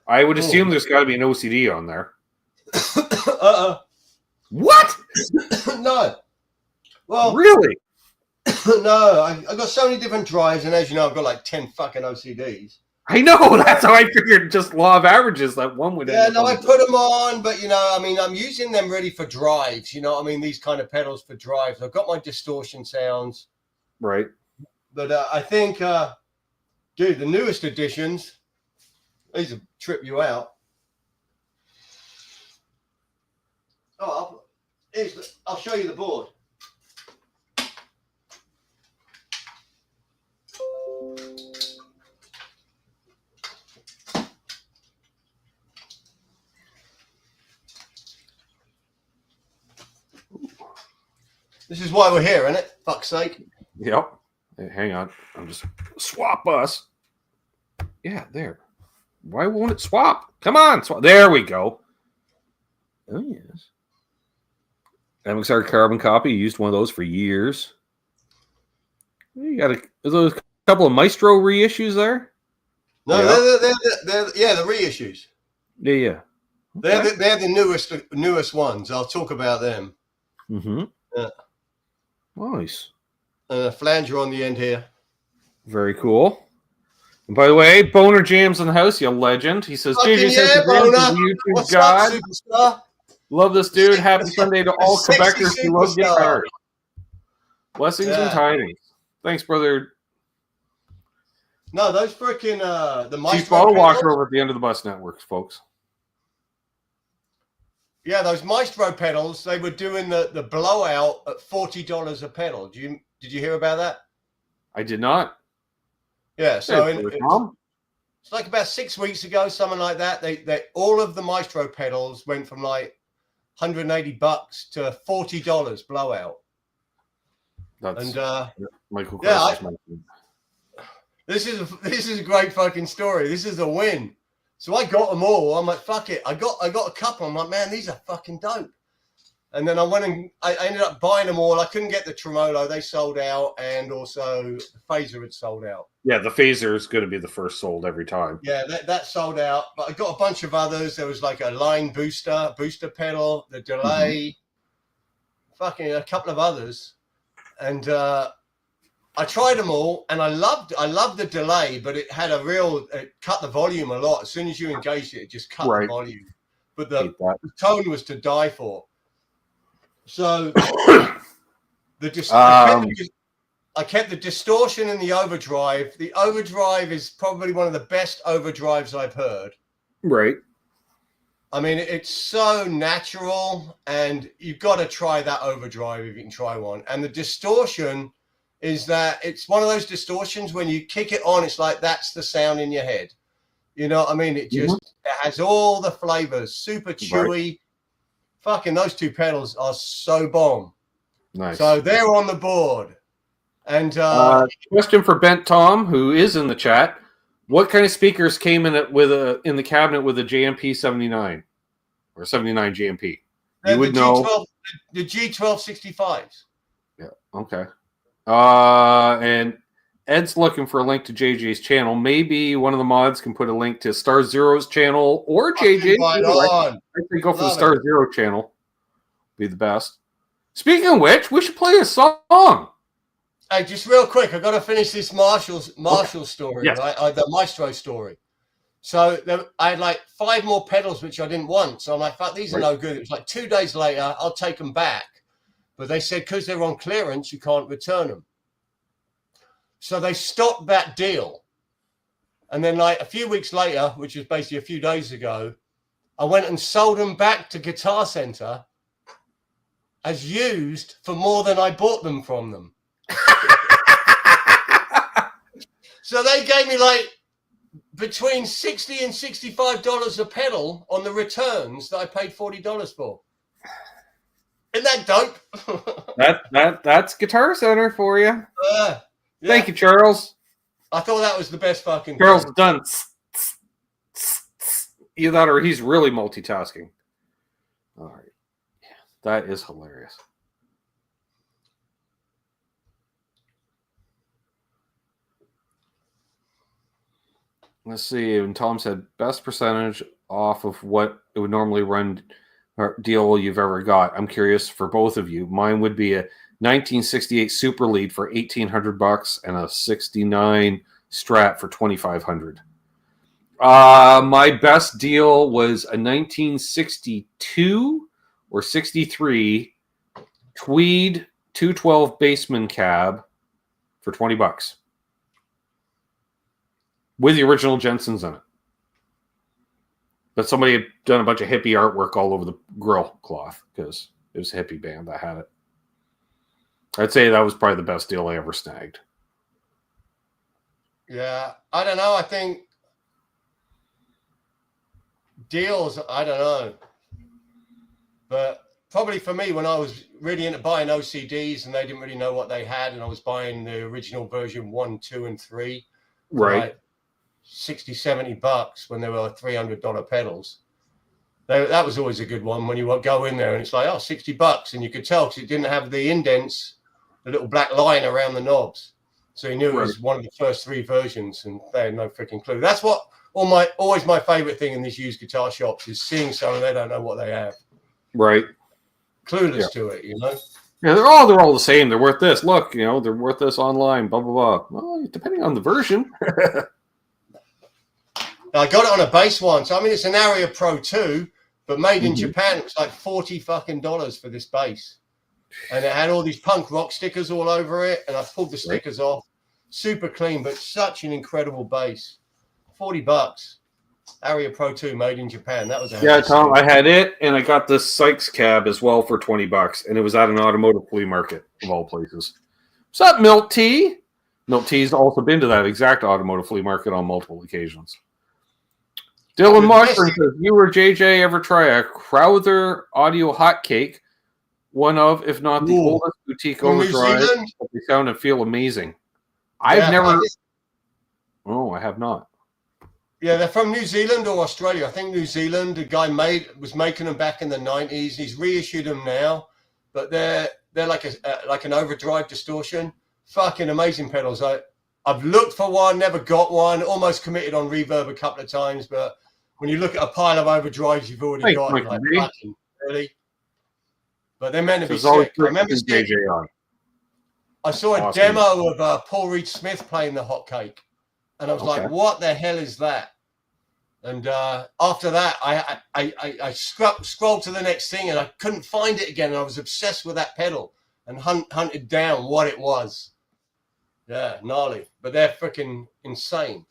I would assume there's got to be an OCD on there. What? No. Well, really? No. I've got so many different drives, and as you know, I've got like 10 fucking OCDs. I know. That's how I figured. Just law of averages that one would. Yeah, no, I put them on, but I'm using them ready for drives. These kind of pedals for drives. I've got my distortion sounds. Right. But I think, dude, the newest editions. These will trip you out. Oh, I'll show you the board. This is why we're here, isn't it? Fuck's sake. Yep. Hey, hang on. I'm just swap us. Yeah, there. Why won't it swap? Come on. Swap. There we go. Oh, yes. MXR carbon copy. Used one of those for years. You got a couple of Maestro reissues there? No, they're the reissues. Yeah. Okay. They're the newest ones. I'll talk about them. Mm-hmm. Yeah. Nice. And a flanger on the end here. Very cool. And by the way, Boner Jams in the house, you legend. He says, Fucking JJ Boner. YouTube What's God. up, superstar? Love this dude. Happy Sunday to all Quebecers who love guitar. Blessings and tidings. Thanks, brother. No, those freaking the Maestro Chief Bottle Walker over at the end of the bus networks, folks. Yeah, those Maestro pedals, they were doing the blowout at $40 a pedal. Did you hear about that? I did not. Yeah, so it's like about 6 weeks ago, something like that. They all of the Maestro pedals went from like $180 to $40 blowout. That's Michael. Yeah, this is a great fucking story. This is a win. So I got them all. I'm like, fuck it. I got a couple. I'm like, man, these are fucking dope. And then I went and I ended up buying them all. I couldn't get the Tremolo. They sold out. And also the Phaser had sold out. Yeah, the Phaser is going to be the first sold every time. Yeah, that sold out. But I got a bunch of others. There was like a line booster pedal, the delay, fucking a couple of others. And I tried them all, and I loved the delay, but it had it cut the volume a lot. As soon as you engaged it, it just cut the volume. But the tone was to die for. So I kept the distortion and the overdrive. The overdrive is probably one of the best overdrives I've heard. Right. I mean, it's so natural, and you've got to try that overdrive if you can try one. And the distortion is that it's one of those distortions when you kick it on, it's like that's the sound in your head. You know what I mean? It just it has all the flavors, super chewy. Right. Fucking those two pedals are so bomb. Nice. So they're on the board. And question for Bent Tom, who is in the chat: what kind of speakers came in the cabinet with a JMP 79 or 79 JMP? You would know the G1265s. Yeah. Okay. And Ed's looking for a link to JJ's channel. Maybe one of the mods can put a link to Star Zero's channel or JJ. I think go for the Star Zero channel. Be the best. Speaking of which, we should play a song. Hey, just real quick, I got to finish this Marshall story, yes. Right? The Maestro story. So I had like 5 more pedals which I didn't want. So I'm like, fuck, these are no good. It was like 2 days later, I'll take them back. But they said because they're on clearance, you can't return them. So they stopped that deal. And then like a few weeks later, which was basically a few days ago, I went and sold them back to Guitar Center as used for more than I bought them from them. So they gave me like between $60 and $65 a pedal on the returns that I paid $40 for. Isn't that dope? That's Guitar Center for you. Yeah. Thank you, Charles. I thought that was the best fucking Charles thing. Done. Either that or he's really multitasking. All right. Yeah, that is hilarious. Let's see. And Tom said best percentage off of what it would normally run deal you've ever got. I'm curious for both of you. Mine would be a 1968 Super Lead for $1,800 and a 69 Strat for $2,500. My best deal was a 1962 or 63 Tweed 212 Bassman cab for $20 with the original Jensens in it. But somebody had done a bunch of hippie artwork all over the grill cloth because it was a hippie band that had it. I'd say that was probably the best deal I ever snagged. Yeah, I don't know. I think deals, I don't know. But probably for me, when I was really into buying OCDs and they didn't really know what they had, and I was buying the original version 1, 2, and 3 for Right. like $60-$70 when they were $300 pedals. That was always a good one when you go in there and it's like, oh, $60, and you could tell because it didn't have the indents, the little black line around the knobs. So you knew it was one of the first 3 versions, and they had no freaking clue. That's what always my favorite thing in these used guitar shops is seeing someone they don't know what they have. Right. Clueless to it, you know. Yeah, they're all the same. They're worth this. Look, you know, they're worth this online. Blah blah blah. Well, depending on the version. I got it on a bass one, so I mean it's an Aria Pro 2, but made in Japan. It was like $40 for this bass, and it had all these punk rock stickers all over it. And I pulled the stickers off. Super clean, but such an incredible bass. $40. Aria Pro 2 made in Japan. That was Tom. I had it, and I got this Sykes cab as well for $20, and it was at an automotive flea market of all places. What's up, Milt T? Milt T's also been to that exact automotive flea market on multiple occasions. Dylan Marshall says, "You or JJ ever try a Crowther audio hotcake? One of, if not the oldest boutique overdrive. They sound and feel amazing. I've never. I have not. Yeah, they're from New Zealand or Australia. I think New Zealand. The guy was making them back in the 90s. He's reissued them now, but they're like an overdrive distortion. Fucking amazing pedals. I've looked for one, never got one. Almost committed on Reverb a couple of times, but when you look at a pile of overdrives you've already got, like, fucking really. But they're meant to be sick. I remember I saw a demo of Paul Reed Smith playing the hotcake, and I was like, "What the hell is that?" And after that, I scrolled to the next thing, and I couldn't find it again. And I was obsessed with that pedal and hunted down what it was. Yeah, gnarly, but they're freaking insane.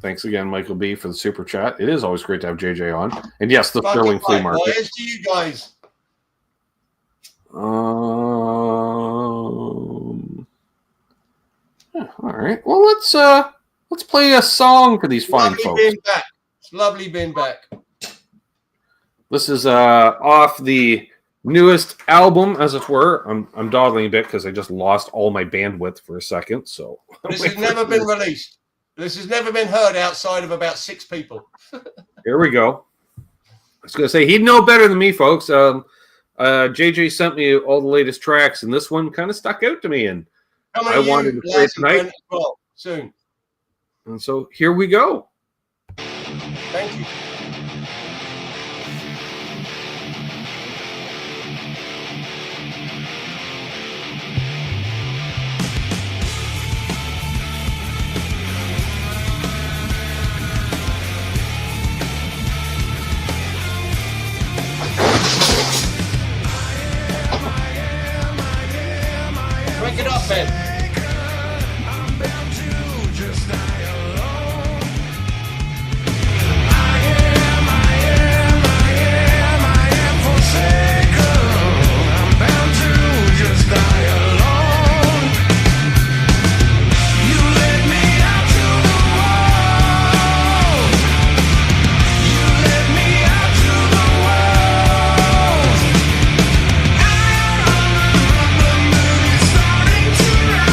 Thanks again, Michael B, for the super chat. It is always great to have JJ on, and yes, the Sterling Flea Market. Here's to you guys. All right. Well, let's play a song for these fine folks. It's lovely being back. This is off the newest album, as it were. I'm dawdling a bit because I just lost all my bandwidth for a second. So this has never been released. This has never been heard outside of about 6 people. Here we go. I was going to say he'd know better than me, folks. JJ sent me all the latest tracks, and this one kind of stuck out to me, and I wanted to play it tonight. Well, soon. And so here we go. Thank you. Break it up, man. Starting to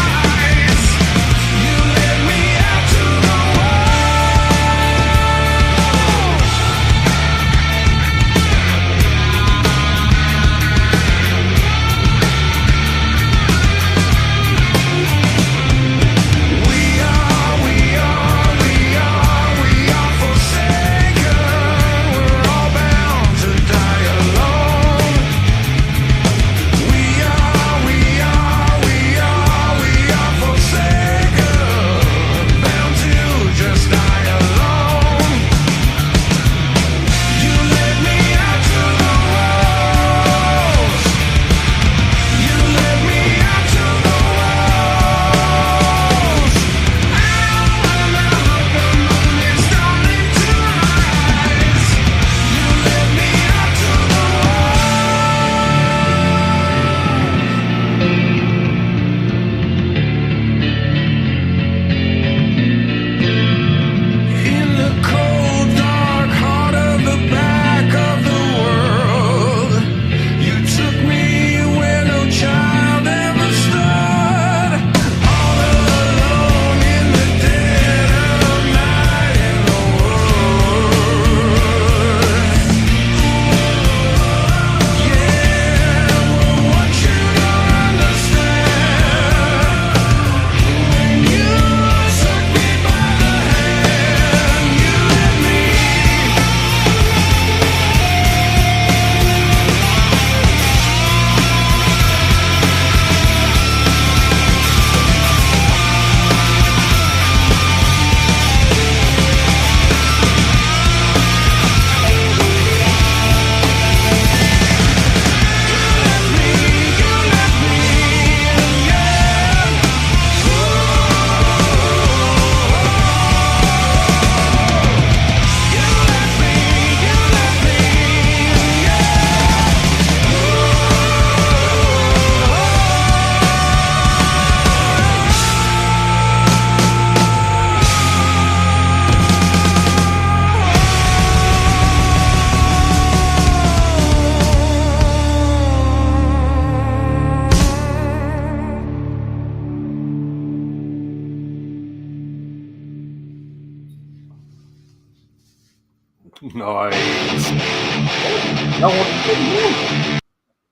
Nice.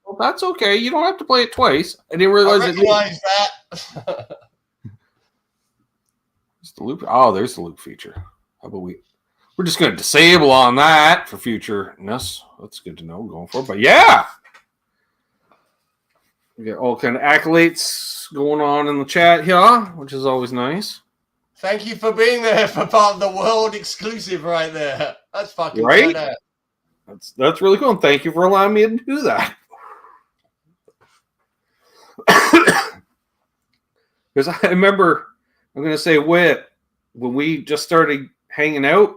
Well, that's okay. You don't have to play it twice. I didn't realize I recognize that. It's the loop. Oh, there's the loop feature. How about we're just going to disable on that for futureness. That's good to know going forward. But yeah, we got all kind of accolades going on in the chat here, which is always nice. Thank you for being there for part of the world exclusive right there. That's fucking right. That's really cool. And thank you for allowing me to do that. Because I remember, I'm going to say, when we just started hanging out,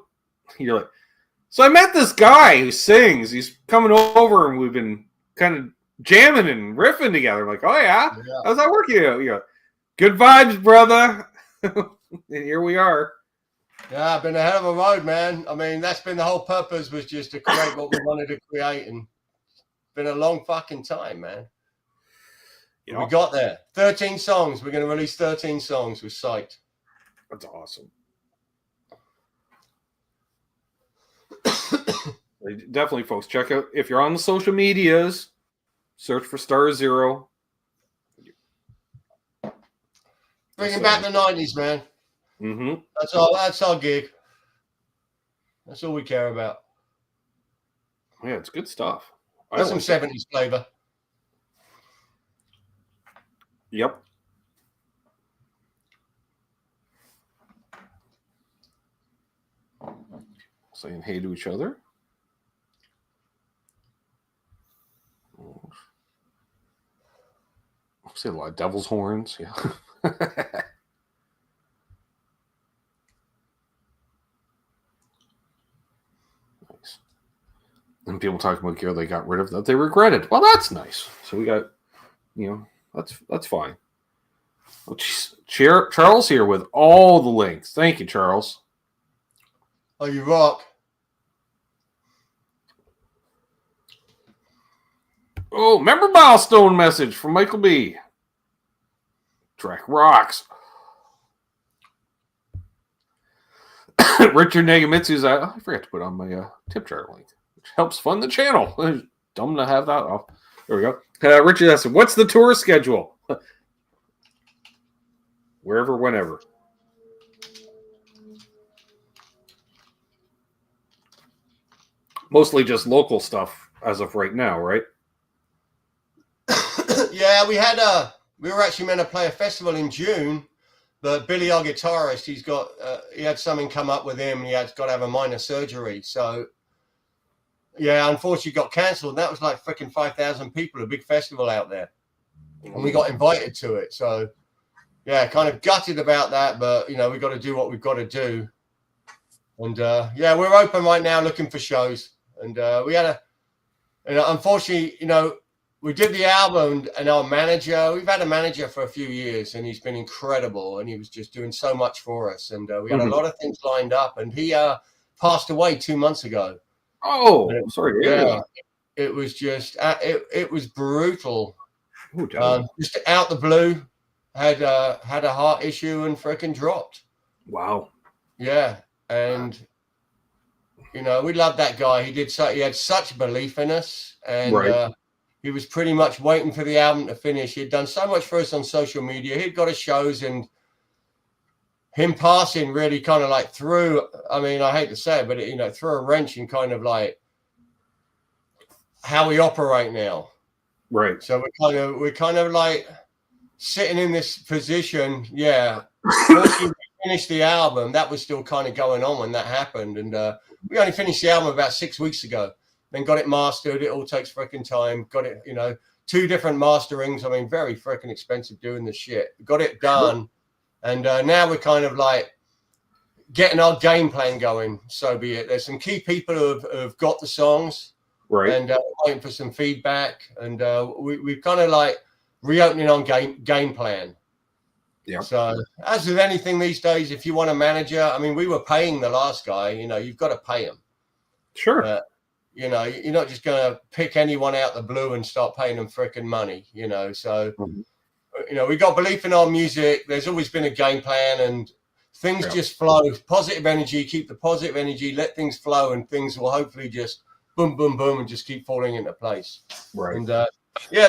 you're like, so I met this guy who sings. He's coming over, and we've been kind of jamming and riffing together. I'm like, oh, yeah? How's that working out? You go, good vibes, brother. And here we are. Yeah, been a hell of a road, man. I mean, that's been the whole purpose, was just to create what we wanted to create. And it's been a long fucking time, man. Yep. We got there. 13 songs. We're going to release 13 songs with Sight. That's awesome. Definitely, folks, check out, if you're on the social medias, search for Star Zero. Bringing back the 90s, man. Mm-hmm. That's our gig. That's all we care about. Yeah, it's good stuff. Got some 70s flavor. Yep. Saying hey to each other. I'll say a lot of devil's horns. Yeah. Nice. And people talking about gear they got rid of that they regretted. Well, that's nice. So we got, that's fine. Well, Charles here with all the links. Thank you, Charles. Oh, you rock. Oh, member milestone message from Michael B. Track rocks. Richard Negamitsu's, I forgot to put on my tip jar link, which helps fund the channel. Dumb to have that off. There we go. Richard asked, what's the tour schedule? Wherever, whenever. Mostly just local stuff as of right now, right? Yeah, we were actually meant to play a festival in June, but Billy, our guitarist, he had something come up with him, and he had got to have a minor surgery. So, yeah, unfortunately got cancelled. That was like freaking 5,000 people, a big festival out there. And we got invited to it. So, yeah, kind of gutted about that, but, we got to do what we've got to do. And, yeah, we're open right now looking for shows. And we had unfortunately, we did the album, and our manager, we've had a manager for a few years, and he's been incredible, and he was just doing so much for us. And we had a lot of things lined up, and he passed away 2 months ago. Oh, sorry. Yeah, it was just, it was brutal. Ooh, just out the blue, had a heart issue and freaking dropped. Wow. Yeah, and we loved that guy. He had such belief in us, and right. He was pretty much waiting for the album to finish. He'd done so much for us on social media. He'd got us shows, and him passing really kind of like threw, I mean, I hate to say it, but threw a wrench in kind of like how we operate now. Right. So we're kind of like sitting in this position. Yeah. Once we finished the album, that was still kind of going on when that happened. And we only finished the album about 6 weeks ago. Then got it mastered. It all takes freaking time. Got it, 2 different masterings. I mean, very freaking expensive doing this shit. Got it done. And now we're kind of like getting our game plan going. So be it. There's some key people who have got the songs. Right. And waiting for some feedback. And we've kind of like reopening on game plan. Yeah. So as with anything these days, if you want a manager, I mean, we were paying the last guy, you've got to pay him. Sure. You're not just going to pick anyone out the blue and start paying them freaking money, So, we got belief in our music. There's always been a game plan, and things just flow. Positive energy, keep the positive energy, let things flow, and things will hopefully just boom, boom, boom, and just keep falling into place. Right. And the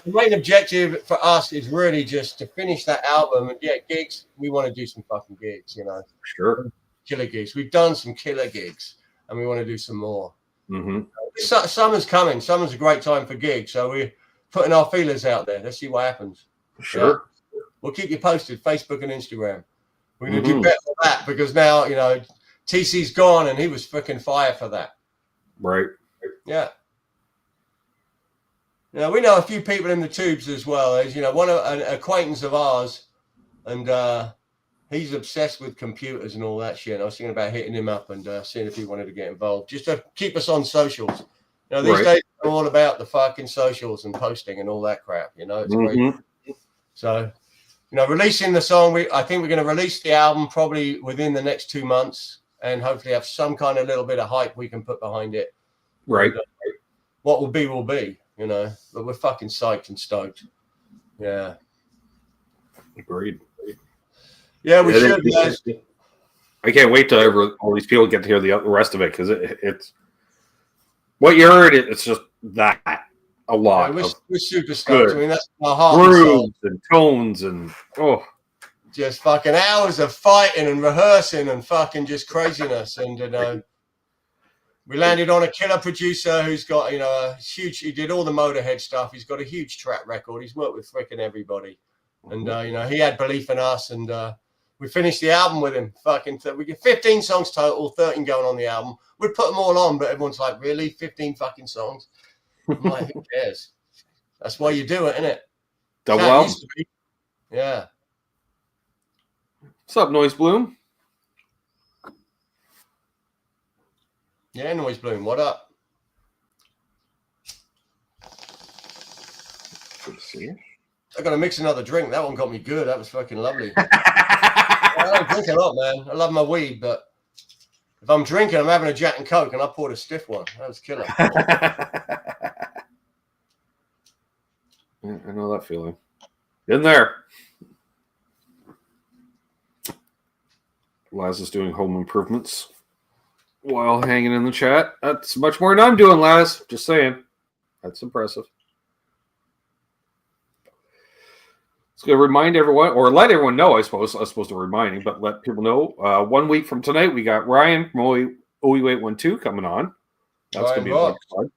main objective for us is really just to finish that album and gigs. We want to do some fucking gigs, Sure. Killer gigs. We've done some killer gigs, and we want to do some more. Mm-hmm. Summer's coming. Summer's a great time for gigs, so we're putting our feelers out there. Let's see what happens. Sure. Yeah. We'll keep you posted, Facebook and Instagram. We're going to do better than that because now, TC's gone and he was freaking fire for that. Right. Yeah. We know a few people in the tubes as well. As an acquaintance of ours, and he's obsessed with computers and all that shit. I was thinking about hitting him up and seeing if he wanted to get involved, just to keep us on socials. These days are all about the fucking socials and posting and all that crap. It's great. So, releasing the song, I think we're going to release the album probably within the next 2 months, and hopefully have some kind of little bit of hype we can put behind it. Right. And, what will be, but we're fucking psyched and stoked. Yeah. Agreed. Yeah, we should. I can't wait till all these people get to hear the rest of it, because it's what you heard. It's just that a lot. Yeah, we're super stoked. Good. I mean, that's my heart. Grooves and tones and just fucking hours of fighting and rehearsing and fucking just craziness. And we landed on a killer producer who's got a huge. He did all the Motorhead stuff. He's got a huge track record. He's worked with freaking everybody, and he had belief in us. And we finished the album with him. We get 15 songs total, 13 going on the album. We'd put them all on, but everyone's like, "Really, 15 fucking songs?" I'm like, "Who cares?" That's why you do it, isn't it? well. Yeah. What's up, Noise Bloom? Yeah, Noise Bloom. What up? Good to see you. I got to mix another drink. That one got me good. That was fucking lovely. I don't drink a lot, man. I love my weed, but if I'm drinking, I'm having a Jack and Coke, and I poured a stiff one. That was killer. I know that feeling. In there. Laz is doing home improvements while hanging in the chat. That's much more than I'm doing, Laz. Just saying. That's impressive. It's going to remind everyone, or let everyone know, I suppose. I was supposed to remind him, but let people know. 1 week from tonight, we got Ryan from OE812 coming on. That's going to be a bunch of fun.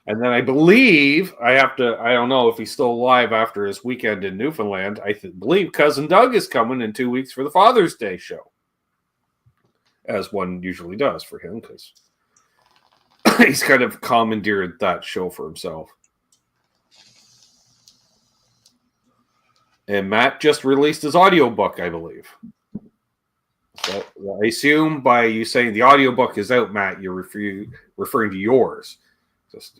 And then I believe I don't know if he's still alive after his weekend in Newfoundland. I believe Cousin Doug is coming in 2 weeks for the Father's Day show. As one usually does for him, because he's kind of commandeered that show for himself. And Matt just released his audiobook, I believe. So I assume by you saying the audiobook is out, Matt, you're referring to yours. Just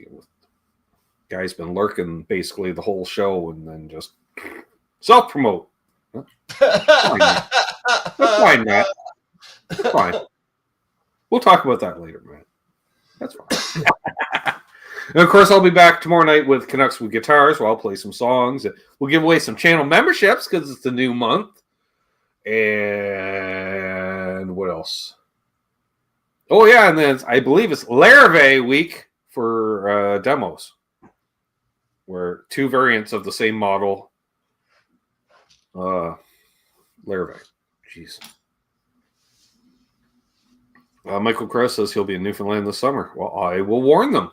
guy's been lurking basically the whole show and then just self-promote. Fine, Matt. Fine. We'll talk about that later, Matt. That's fine. And of course, I'll be back tomorrow night with Canucks with Guitars, where I'll play some songs. We'll give away some channel memberships because it's the new month. And what else? Oh, yeah, and then I believe it's Larrivee week for demos, where 2 variants of the same model. Larrivee. Jeez. Michael Crow says he'll be in Newfoundland this summer. Well, I will warn them.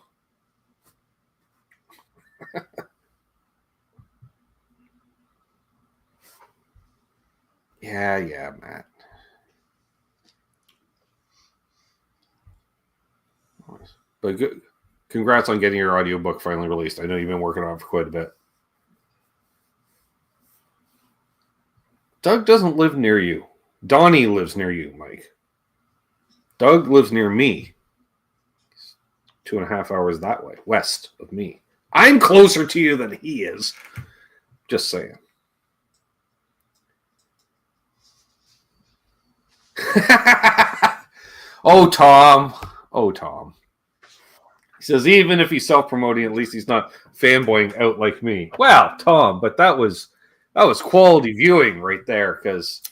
Yeah, Matt. But good. Congrats on getting your audiobook finally released. I know you've been working on it for quite a bit. Doug doesn't live near you. Donnie lives near you, Mike. Doug lives near me. He's 2.5 hours that way, west of me. I'm closer to you than he is. Just saying. Oh, Tom. He says, even if he's self-promoting, at least he's not fanboying out like me. Well, Tom, but that was quality viewing right there, because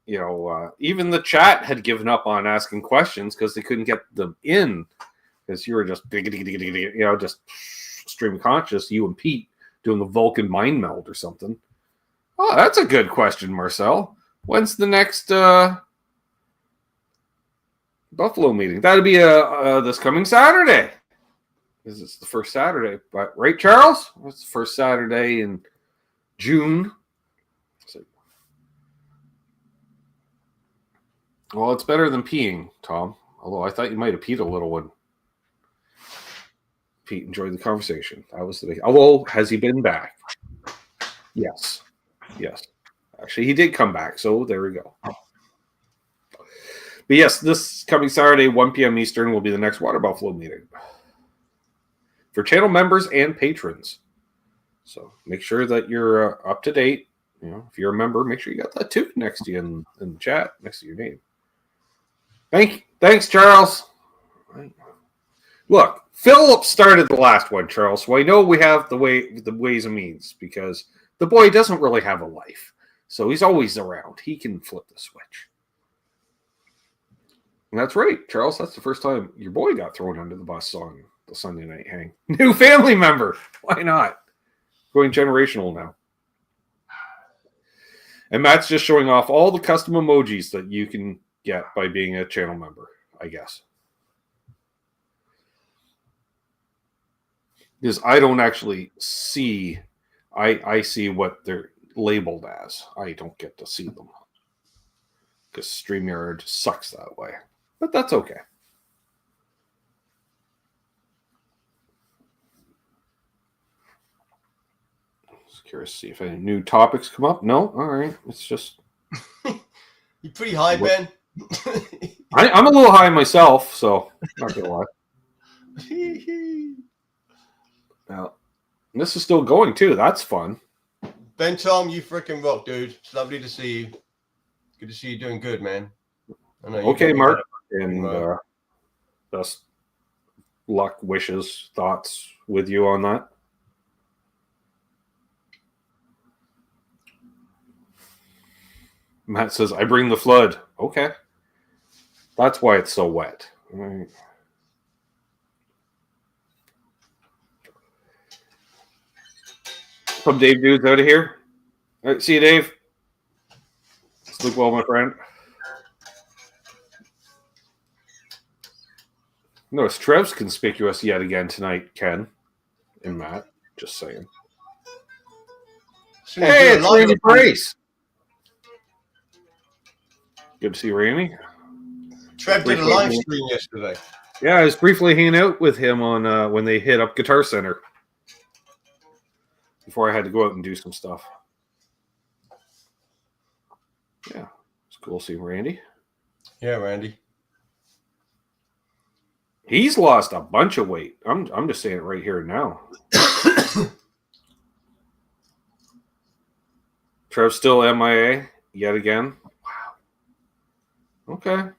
even the chat had given up on asking questions because they couldn't get them in because you were just, just stream conscious. You and Pete doing the Vulcan mind meld or something. Oh, that's a good question, Marcel. When's the next Buffalo meeting? That'll be this coming Saturday. Because it's the first Saturday, but right, Charles? It's the first Saturday in June. Well, it's better than peeing, Tom. Although I thought you might have peed a little one. Pete enjoyed the conversation. That was the big. Although, has he been back? Yes. Actually, he did come back, so there we go. But yes, this coming Saturday, 1 p.m. Eastern, will be the next Water Buffalo meeting for channel members and patrons. So make sure that you're up to date. If you're a member, make sure you got that too next to you in the chat, next to your name. Thanks, Charles. Look, Philip started the last one, Charles, so I know we have the ways and means because the boy doesn't really have a life. So he's always around. He can flip the switch. And that's right, Charles. That's the first time your boy got thrown under the bus on the Sunday night hang. New family member. Why not? Going generational now. And Matt's just showing off all the custom emojis that you can get by being a channel member, I guess. Because I don't actually see, I see what they're labeled as. I don't get to see them. Because StreamYard sucks that way. But that's okay. Just curious to see if any new topics come up. No? All right. It's just... You pretty high, Ben? I'm a little high myself, so not going to lie. Now, this is still going, too. That's fun. Ben, Tom, you freaking rock, dude. It's lovely to see you. Good to see you doing good, man. I know okay, Mark. And best luck, wishes, thoughts with you on that. Matt says, I bring the flood. Okay. That's why it's so wet. All right. Some Dave dudes out of here. All right, see you, Dave. Sleep well, my friend. Notice Trev's conspicuous yet again tonight, Ken and Matt. Just saying. Hey, it's Randy Brace. Good to see Randy. Trev did a live stream yesterday. Yeah, I was briefly hanging out with him on when they hit up Guitar Center before I had to go out and do some stuff. Yeah, it's cool seeing Randy. Yeah, Randy. He's lost a bunch of weight. I'm just saying it right here and now. Trev's still MIA yet again. Wow. Okay.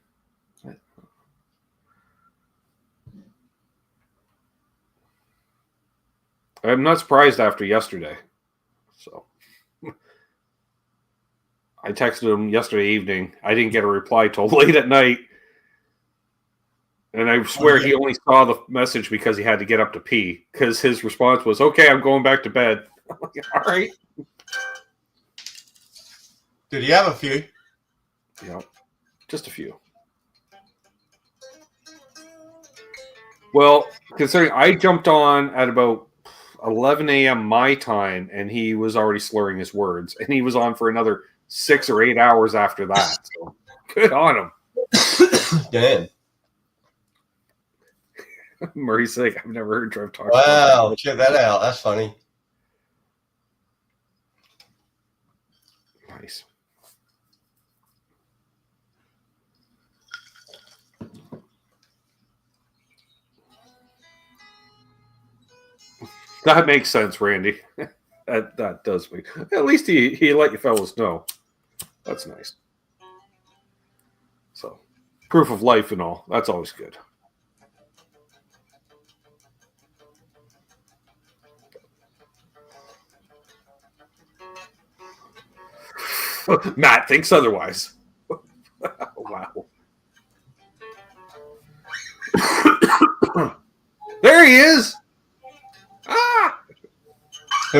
I'm not surprised after yesterday. So I texted him yesterday evening. I didn't get a reply till late at night. And I swear he only saw the message because he had to get up to pee. Because his response was, okay, I'm going back to bed. I'm like, all right. Did he have a few? Yeah, just a few. Well, considering I jumped on at about 11 a.m. my time, and he was already slurring his words. And he was on for another 6 or 8 hours after that. So good on him. Damn. Murray's like, I've never heard Trev talk. Wow, check that out. That's funny. Nice. That makes sense, Randy. that does make. At least he let you fellas know. That's nice. So, proof of life and all. That's always good. Matt thinks otherwise.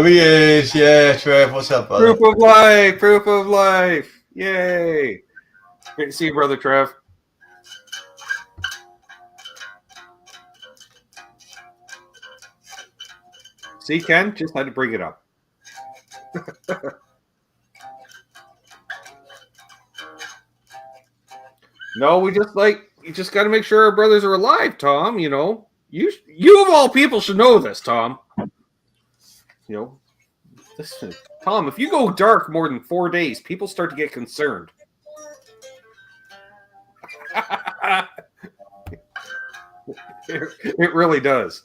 he is. Yeah, Trev. What's up, brother? Proof of life. Proof of life. Yay. Great to see you, brother Trev. See, Ken? Just had to bring it up. No, you just got to make sure our brothers are alive, Tom. You know, you of all people should know this, Tom. You know, listen, Tom, if you go dark more than 4 days, people start to get concerned. It really does.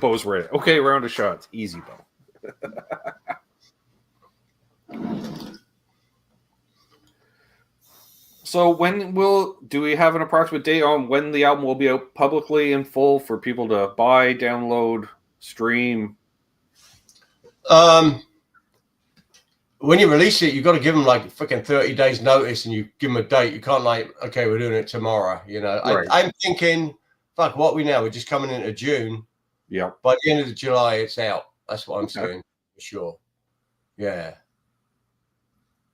Bo's ready. Okay, round of shots. Easy, Bo. So do we have an approximate date on when the album will be out publicly in full for people to buy, download, stream? When you release it, you've got to give them like fucking 30 days notice, and you give them a date. You can't like, okay, we're doing it tomorrow. You know, right. I'm thinking, fuck, what we now? We're just coming into June. Yeah. By the end of July, it's out. That's what I'm saying for sure. Yeah.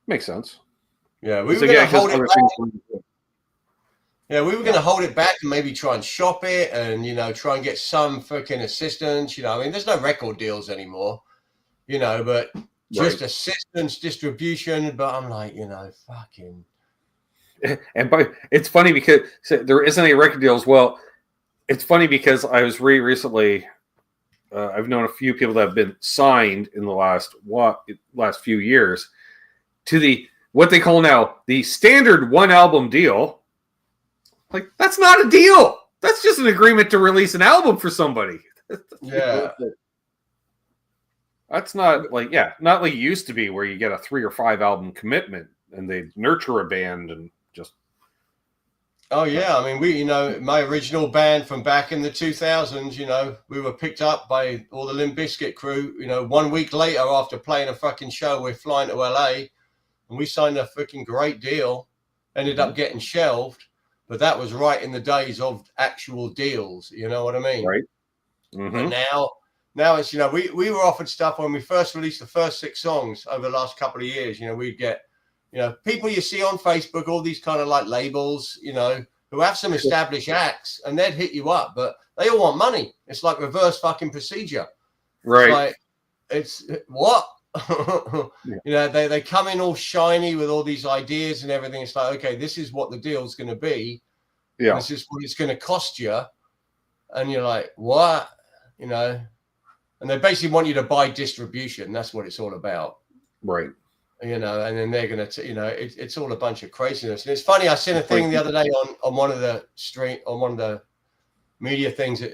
Makes sense. Yeah, we were going to hold it back. Yeah, we were going to hold it back and maybe try and shop it, and try and get some fucking assistance. I mean, there's no record deals anymore. But just assistance, distribution. But I'm like, fucking. And it's funny because there isn't any record deals. Well, it's funny because I was recently. I've known a few people that have been signed in the last few years to what they call now the standard one album deal. Like, that's not a deal. That's just an agreement to release an album for somebody. Yeah. That's not like it used to be where you get a 3 or 5 album commitment and they nurture a band and just. Oh yeah, I mean my original band from back in the 2000s, we were picked up by all the Limp Bizkit crew. 1 week later after playing a fucking show, we're flying to LA, and we signed a freaking great deal. Ended up getting shelved, but that was right in the days of actual deals. You know what I mean? Right. Mm-hmm. And now it's we were offered stuff when we first released the first 6 songs over the last couple of years. We'd get. People you see on Facebook, all these kind of like labels, who have some established acts, and they'd hit you up, but they all want money. It's like reverse fucking procedure. Right. It's what? They come in all shiny with all these ideas and everything. It's like, okay, this is what the deal's going to be. Yeah. This is what it's going to cost you. And you're like, what? And they basically want you to buy distribution. That's what it's all about. Right. And then they're going to, it's all a bunch of craziness. And it's funny, I seen a thing the other day on one of the media things,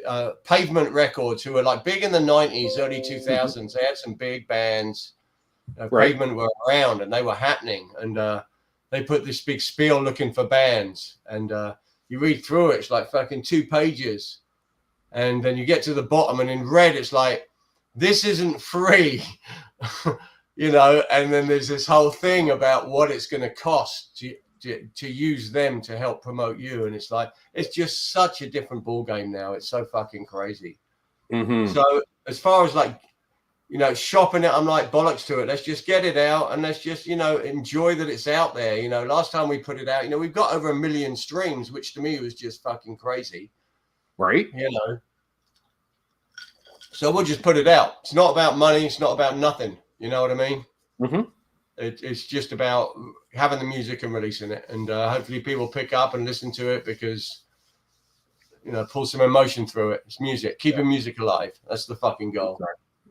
Pavement Records, who were like big in the 90s, early 2000s. They had some big bands. Pavement were around and they were happening. And they put this big spiel looking for bands. And you read through it, it's like fucking 2 pages. And then you get to the bottom, and in red, it's like, this isn't free. And then there's this whole thing about what it's going to cost to use them to help promote you. And it's like, it's just such a different ball game now. It's so fucking crazy. Mm-hmm. So as far as like, shopping it, I'm like, bollocks to it. Let's just get it out and let's just, enjoy that it's out there. Last time we put it out, we've got over 1 million streams, which to me was just fucking crazy. Right. So we'll just put it out. It's not about money. It's not about nothing. You know what I mean? Mm-hmm. It's just about having the music and releasing it. And hopefully people pick up and listen to it because, pull some emotion through it. It's music. Keeping music alive. That's the fucking goal.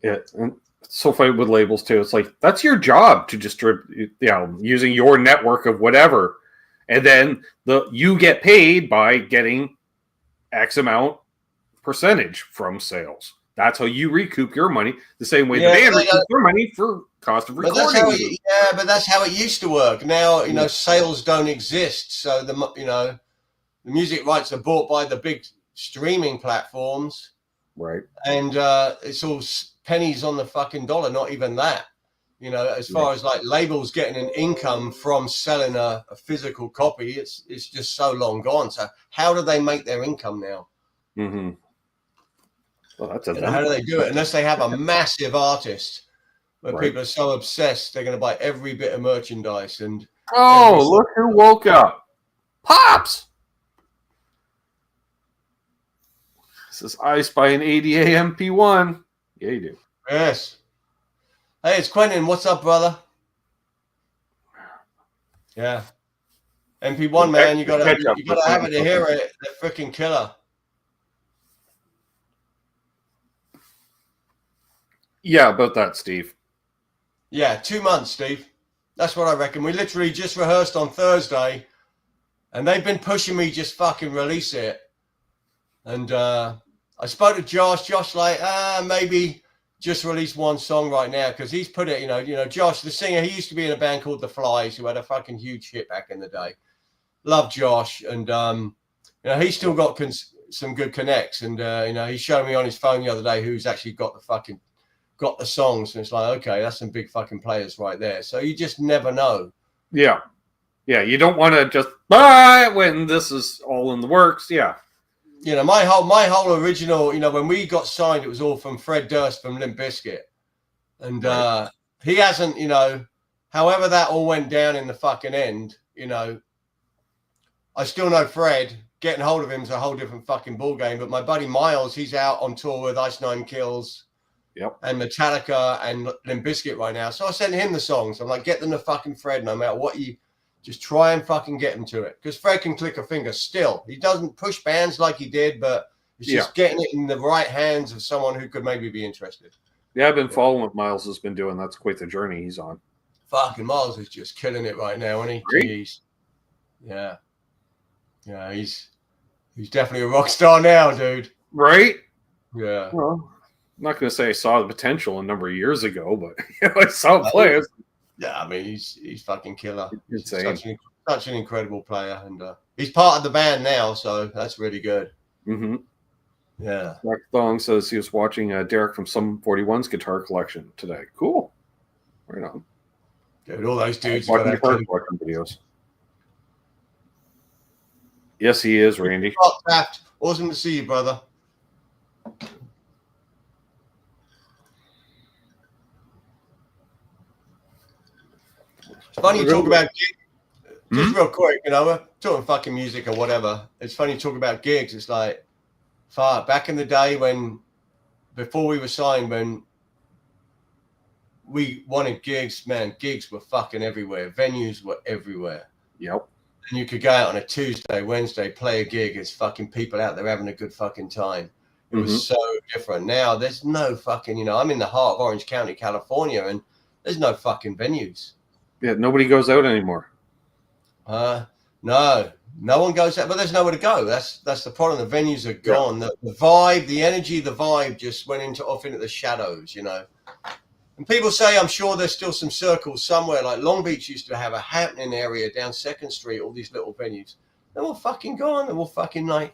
Yeah. And it's so funny with labels too. It's like, that's your job to distribute the album using your network of whatever. And then you get paid by getting X amount percentage from sales. That's how you recoup your money, the same way the band recoups their money for cost of recording. But that's how it used to work. Now, sales don't exist. So the music rights are bought by the big streaming platforms. Right. And it's all pennies on the fucking dollar, not even that. You know, as far as like labels getting an income from selling a physical copy, it's just so long gone. So how do they make their income now? Mm-hmm. Well, that's a how do they do it unless they have a massive artist where people are so obsessed they're going to buy every bit of merchandise? And look who woke up, Pops. This is I Spy an ADA MP1. Yeah, you do. Yes. Hey, it's Quentin. What's up, brother? Yeah. MP1, man. You gotta have it to hear it. They're freaking killer. Yeah, about that, Steve. Yeah, 2 months, Steve. That's what I reckon. We literally just rehearsed on Thursday, and they've been pushing me just fucking release it. And I spoke to Josh. Josh like, maybe just release one song right now, because he's put it, you know, Josh, the singer, he used to be in a band called The Flies, who had a fucking huge hit back in the day. Love Josh, and you know, he's still got some good connects, and you know, he showed me on his phone the other day who's actually got the songs, and it's like, okay, that's some big fucking players right there. So you just never know. Yeah, you don't want to just buy when this is all in the works. Yeah. You know, my whole original, you know, when we got signed, it was all from Fred Durst from Limp Bizkit. And he hasn't, you know, however that all went down in the fucking end, you know, I still know Fred. Getting hold of him is a whole different fucking ball game. But my buddy Miles, he's out on tour with Ice Nine Kills and Metallica and Limp Bizkit right now. So I sent him the songs. I'm like, get them to fucking Fred, no matter what you... Just try and fucking get him to it. Because Fred can click a finger still. He doesn't push bands like he did, but it's just getting it in the right hands of someone who could maybe be interested. Yeah, I've been following what Miles has been doing. That's quite the journey he's on. Fucking Miles is just killing it right now, isn't he? Jeez. Yeah. Yeah, he's definitely a rock star now, dude. Right? Yeah. Well, I'm not going to say I saw the potential a number of years ago, but you know, I saw him play. Yeah, I mean, he's fucking killer. He's such an incredible player, and he's part of the band now, so that's really good. Mm-hmm. Yeah. Mark Thong says he was watching Derek from Sum 41's guitar collection today. Cool. Right on. Dude, all those dudes watching guitar collection videos. Yes, he is, Randy. Awesome to see you, brother. It's funny you talk about gigs. Just real quick, you know, we're talking fucking music or whatever. It's funny you talk about gigs. It's like, back in the day before we were signed, when we wanted gigs, man, gigs were fucking everywhere. Venues were everywhere. Yep. And you could go out on a Tuesday, Wednesday, play a gig. It's fucking people out there having a good fucking time. It was so different. Now there's no fucking, you know, I'm in the heart of Orange County, California, and there's no fucking venues. Yeah, nobody goes out anymore. No one goes out, but there's nowhere to go. That's the problem. The venues are gone. The vibe, the energy, the vibe just went off into the shadows, you know. And people say, I'm sure there's still some circles somewhere. Like Long Beach used to have a happening area down 2nd Street, all these little venues. They're all fucking gone. They're all fucking like,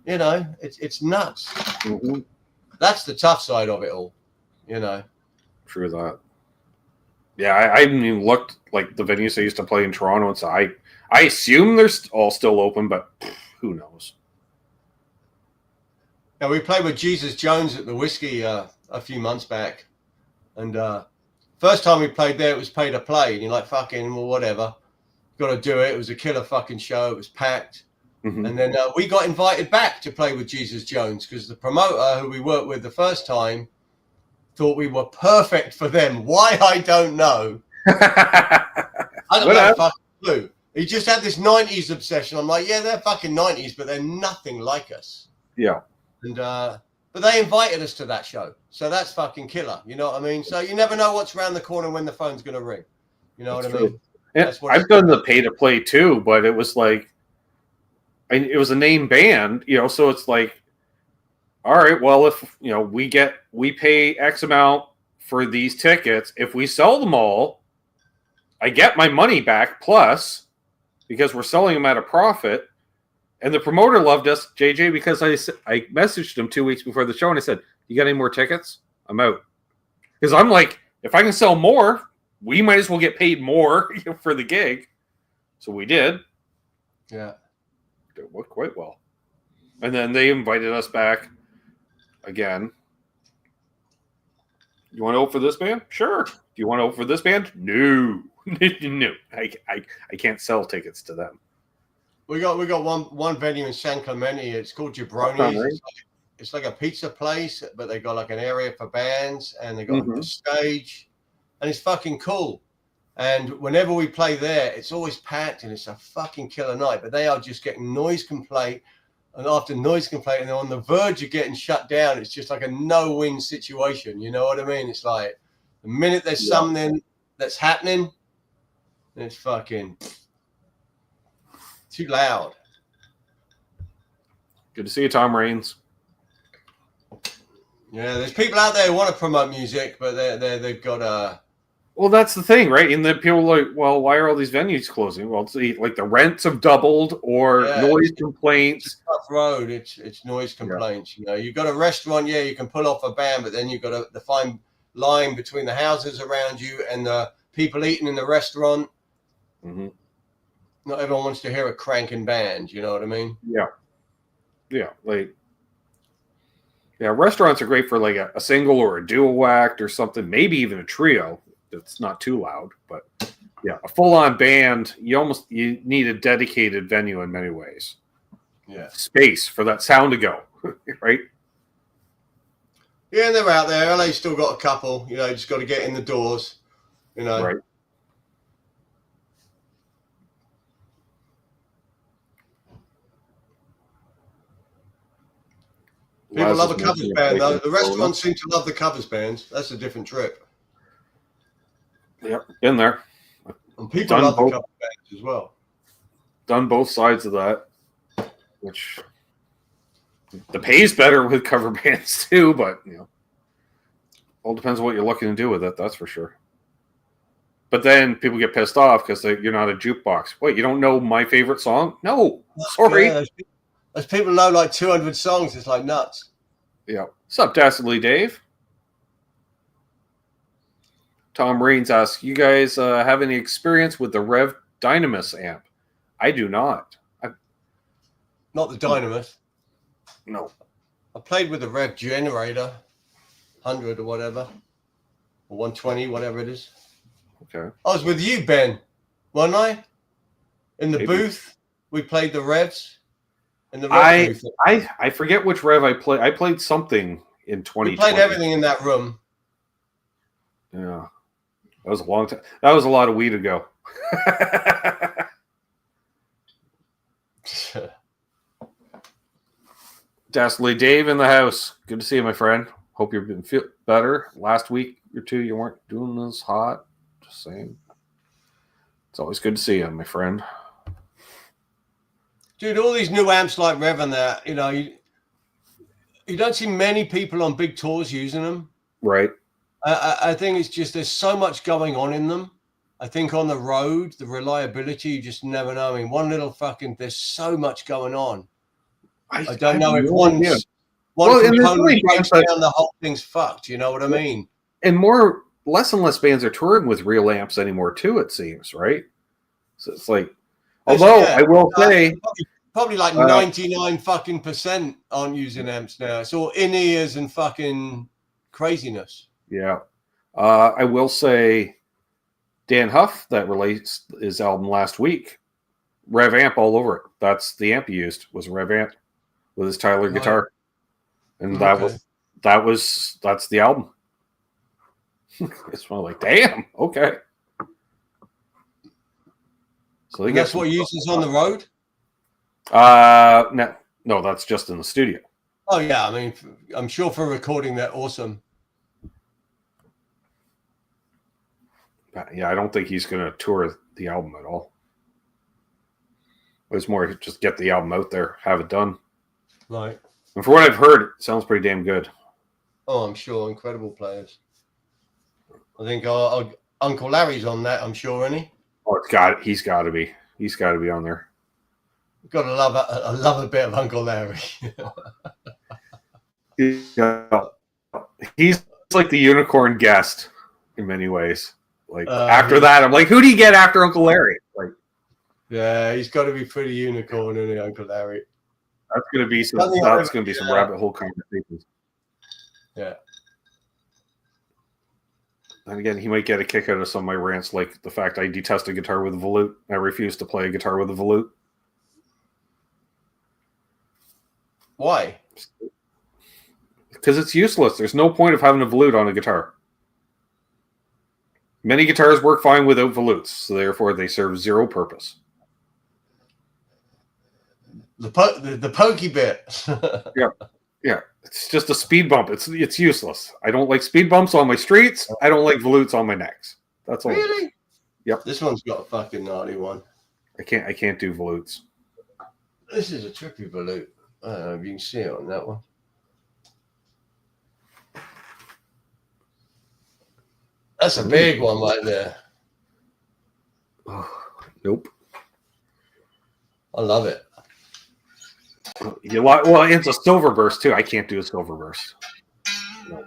you know, it's nuts. Mm-hmm. That's the tough side of it all, you know. True that. Yeah, I haven't even looked like the venues I used to play in Toronto, and so I assume they're all still open, but who knows? Now, we played with Jesus Jones at the Whiskey a few months back, and first time we played there, it was pay to play, and you're like, fucking, well, whatever. Got to do it. It was a killer fucking show. It was packed. Mm-hmm. And then we got invited back to play with Jesus Jones because the promoter who we worked with the first time thought we were perfect for them. Why, I don't know. I don't have a fucking clue. He just had this 90s obsession. I'm like, yeah, they're fucking 90s, but they're nothing like us. Yeah. And but they invited us to that show. So that's fucking killer. You know what I mean? So you never know what's around the corner when the phone's going to ring. You know what I mean? Yeah, I've done the pay to play too, but it was like, it was a name band, you know, so it's like, all right, well, if, you know, we pay X amount for these tickets. If we sell them all, I get my money back plus, because we're selling them at a profit. And the promoter loved us, JJ, because I messaged him 2 weeks before the show and I said, you got any more tickets? I'm out. Because I'm like, if I can sell more, we might as well get paid more for the gig. So we did. Yeah. It worked quite well. And then they invited us back again. You want to open for this band? Sure. Do you want to open for this band? No. No. I can't sell tickets to them. We got one venue in San Clemente. It's called Jabroni's. It's like a pizza place, but they got like an area for bands, and they got a stage, and it's fucking cool. And whenever we play there, it's always packed, and it's a fucking killer night. But they are just getting noise complaint, and after noise complaint, and they're on the verge of getting shut down. It's just like a no-win situation. You know what I mean? It's like the minute there's something that's happening, it's fucking too loud. Good to see you, Tom Raines. Yeah, there's people out there who want to promote music, but they've got a. Well, that's the thing, right? And then people are like, well, why are all these venues closing? Well, it's like the rents have doubled, or noise complaints. It's a tough road. It's noise complaints. You know, you've got a restaurant, you can pull off a band, but then you've got the fine line between the houses around you and the people eating in the restaurant. Mm-hmm. Not everyone wants to hear a cranking band. You know what I mean? Yeah. Restaurants are great for like a single or a duo act or something, maybe even a trio. It's not too loud, but a full-on band, you need a dedicated venue in many ways. Yeah, space for that sound to go, right? Yeah, and they're out there. LA still got a couple. You know, just got to get in the doors. You know, right? People love a covers band, though. The restaurants seem to love the covers bands. That's a different trip. Yep, been there. And people love the cover bands as well. Done both sides of that, which the pay's better with cover bands too, but all depends on what you're looking to do with it. That's for sure. But then people get pissed off because you're not a jukebox. Wait, you don't know my favorite song? No, sorry. Yeah, as people know like 200 songs, it's like nuts. Yeah. What's up, Dastardly Dave? Tom Raines asks, you guys have any experience with the Rev Dynamis amp? I do not. Not the Dynamis. No. I played with the Rev Generator, 100 or whatever, or 120, whatever it is. Okay. I was with you, Ben, wasn't I? In the booth, we played the Revs. In the Rev booth. I forget which Rev I played. I played something in 2020. We played everything in that room. Yeah. That was a long time. That was a lot of weed ago. Dastardly Dave in the house. Good to see you, my friend. Hope you've been feel better. Last week or two, you weren't doing this hot. Just saying. It's always good to see you, my friend. Dude, all these new amps like Rev and that, you don't see many people on big tours using them. Right. I think it's just there's so much going on in them. I think on the road, the reliability, you just never know. I mean, there's so much going on. I don't know if one component breaks down, the whole thing's fucked. You know what I mean? And less and less bands are touring with real amps anymore, too, it seems, right? So it's like, although I will say, probably like 99 fucking % aren't using amps now. It's all in ears and fucking craziness. Yeah. I will say Dan Huff, that released his album last week, Rev amp all over it. That's the amp he used, was a Rev amp with his Tyler guitar. And that's the album. It's one like, damn, okay. So that's what he uses on the road? No, that's just in the studio. Oh yeah, I mean, I'm sure for recording they're awesome. Yeah, I don't think he's going to tour the album at all. It's more just get the album out there, have it done. Right. And for what I've heard, it sounds pretty damn good. Oh, I'm sure. Incredible players. I think Uncle Larry's on that, I'm sure, isn't he? Oh, he's got to be. He's got to be on there. Got to love a bit of Uncle Larry. Yeah. He's like the unicorn guest in many ways. Like after that, I'm like, who do you get after Uncle Larry? Like, yeah, he's got to be pretty unicorn, isn't he, Uncle Larry? That's gonna be some rabbit hole conversations. Yeah. And again, he might get a kick out of some of my rants, like the fact I detest a guitar with a volute. I refuse to play a guitar with a volute. Why? Because it's useless. There's no point of having a volute on a guitar. Many guitars work fine without volutes, so therefore they serve zero purpose. The pokey bit. Yeah. It's just a speed bump. It's useless. I don't like speed bumps on my streets. I don't like volutes on my necks. That's all. Really? Yep. This one's got a fucking gnarly one. I can't do volutes. This is a trippy volute. I don't know if you can see it on that one. That's a big one right there. Oh, nope. I love it. Well, it's a silver burst too. I can't do a silver burst. No.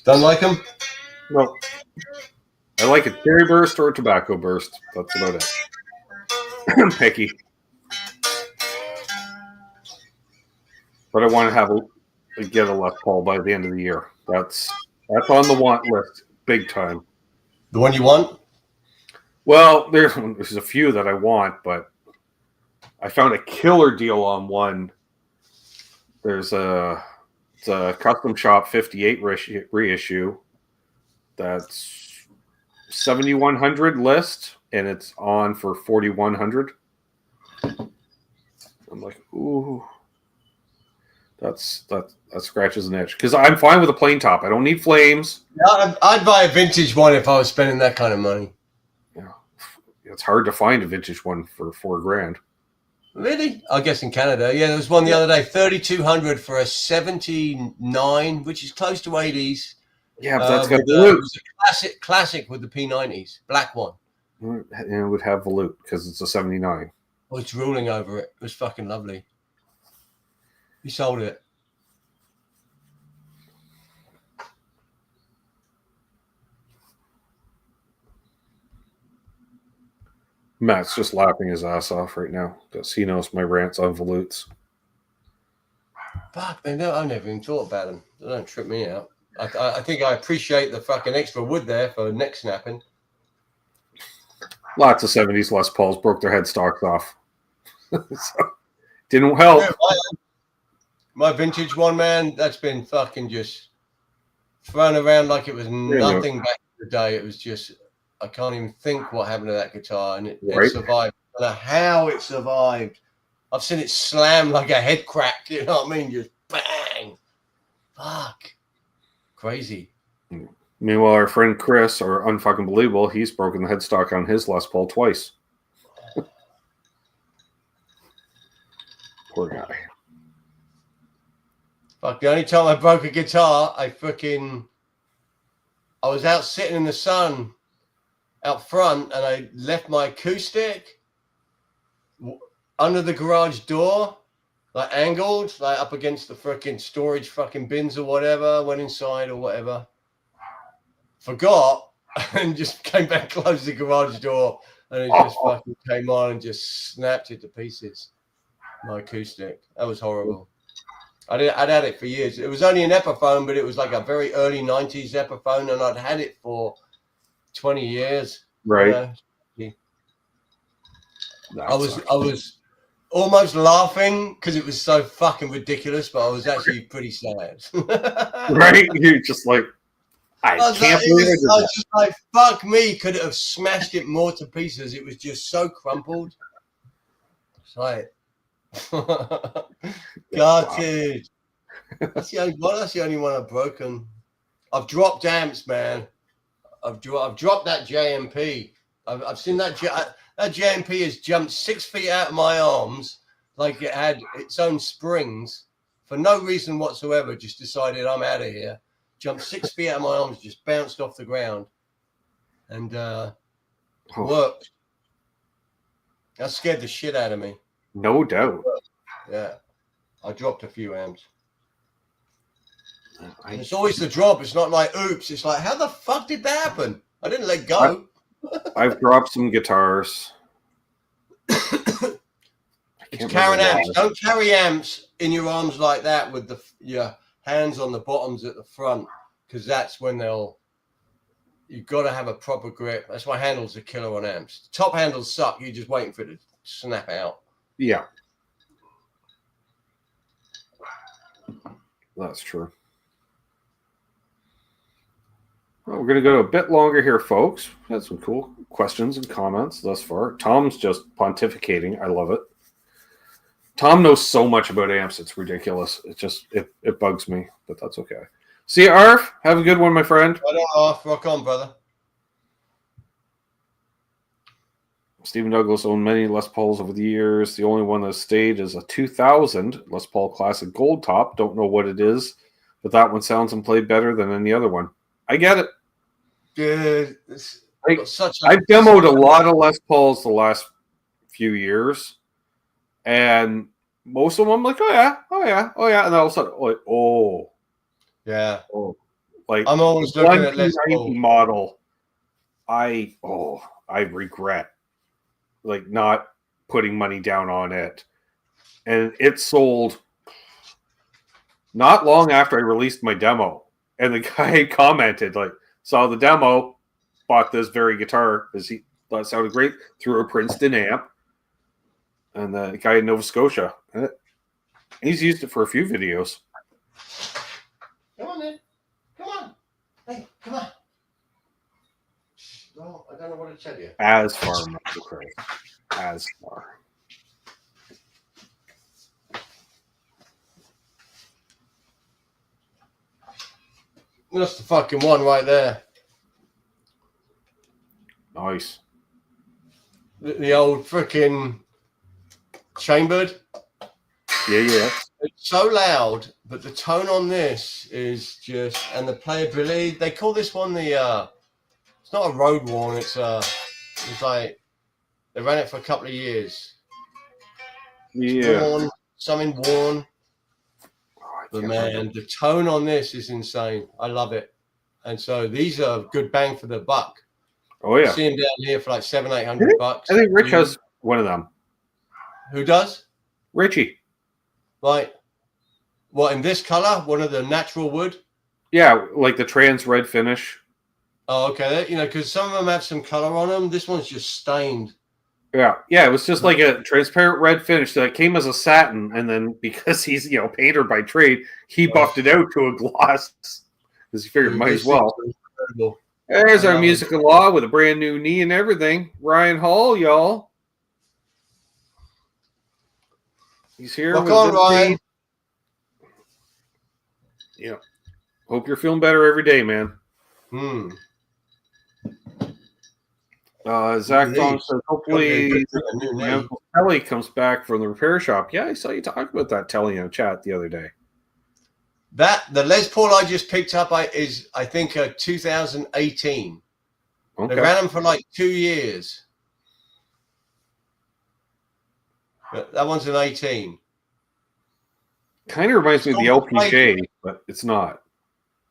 Don't like them? No. I like a cherry burst or a tobacco burst. That's about it. Picky. But I want to get a Les Paul by the end of the year. That's on the want list, big time. The one you want? Well, there's a few that I want, but I found a killer deal on one. It's a Custom Shop 58 reissue. That's 7,100 list, and it's on for 4,100. I'm like, ooh, that scratches an itch because I'm fine with a plain top. I don't need flames. Yeah, I'd buy a vintage one if I was spending that kind of money. Yeah, it's hard to find a vintage one for $4,000. Really? I guess in Canada. Yeah, there was one the other day, 3,200 for a 79, which is close to 80s. Yeah, but that's got it volute. was a classic with the P90s, black one. And it would have volute because it's a 79. Oh, it's drooling over it. It was fucking lovely. He sold it. Matt's just laughing his ass off right now because he knows my rants on volutes. Fuck, man, I never even thought about them. They don't trip me out. I think I appreciate the fucking extra wood there for neck snapping. Lots of 70s Les Pauls broke their headstocks off. So, didn't help. Yeah, my vintage one, man, that's been fucking just thrown around like it was nothing back in the day. It was just, I can't even think what happened to that guitar, and it survived. I don't know how it survived. I've seen it slam like a head crack, you know what I mean? Just bang. Fuck. Crazy. Meanwhile, our friend Chris, or unfucking believable, he's broken the headstock on his Les Paul twice. Poor guy. Fuck, the only time I broke a guitar, I was out sitting in the sun out front, and I left my acoustic under the garage door, like angled, like up against the freaking storage fucking bins or whatever, went inside or whatever. Forgot and just came back, closed the garage door, and it just fucking came on and just snapped it to pieces. My acoustic. That was horrible. I'd had it for years. It was only an Epiphone, but it was like a very early 90s Epiphone, and I'd had it for 20 years. Right. Yeah. I was almost laughing because it was so fucking ridiculous, but I was actually pretty sad. Right? You're just like, I can't believe it. I was just like, fuck me, could it have smashed it more to pieces? It was just so crumpled. It's like, gutted. That's the only one I've broken. I've dropped amps, man. I've dropped that JMP. I've seen that JMP has jumped 6 feet out of my arms like it had its own springs for no reason whatsoever. Just decided I'm out of here. Jumped 6 feet out of my arms, just bounced off the ground, and worked. That scared the shit out of me. No doubt. Yeah, I dropped a few amps. And it's always the drop. It's not like, oops. It's like, how the fuck did that happen? I didn't let go. I've dropped some guitars. Carrying amps. Don't carry amps in your arms like that with your hands on the bottoms at the front, because that's when you've got to have a proper grip. That's why handles are killer on amps. Top handles suck. You're just waiting for it to snap out. Yeah. That's true. Well, we're going to go a bit longer here, folks. We had some cool questions and comments thus far. Tom's just pontificating. I love it. Tom knows so much about amps. It's ridiculous. It bugs me, but that's okay. See you, Arf. Have a good one, my friend. Right on, Arf. Rock on, brother. Stephen Douglas owned many Les Pauls over the years. The only one that stayed is a 2000 Les Paul Classic Gold Top. Don't know what it is, but that one sounds and played better than any other one. I get it. Dude, I've demoed a lot of Les Pauls the last few years, and most of them I'm like, oh yeah, and all of a sudden, like, like I'm always looking at Les Paul model. I regret like not putting money down on it, and it sold not long after I released my demo. And the guy commented, like, saw the demo, bought this very guitar because he thought it sounded great through a Princeton amp. And the guy in Nova Scotia, he's used it for a few videos. Come on, then. Come on. Hey, come on. Well, I don't know what to tell you. As far, Michael Christ. As far. That's the fucking one right there. Nice. The old freaking chambered. Yeah. It's so loud, but the tone on this is just, and the playability. They call this one the. It's not a road worn. It's like they ran it for a couple of years. Yeah. Worn, something worn. But man, the tone on this is insane. I love it. And so these are good bang for the buck. Oh yeah. You see them down here for like $700-800. I think Rich has one of them. Who does? Richie. Right. What, in this color? One of the natural wood? Yeah, like the trans red finish. Oh, okay. You know, because some of them have some color on them. This one's just stained. Yeah, it was just like a transparent red finish that came as a satin, and then because he's painter by trade, he buffed it out to a gloss because he figured might as well. There's our musical law with a brand new knee and everything. Ryan Hall, y'all. He's here. Rock on, Ryan. Yeah. Hope you're feeling better every day, man. Zach Thong says, hopefully Telly comes back from the repair shop. Yeah, I saw you talk about that Telly in chat the other day. The Les Paul I just picked up is I think a 2018. Okay. They ran them for like 2 years. But that one's an 18. Kind of reminds me of the LPJ, but it's not.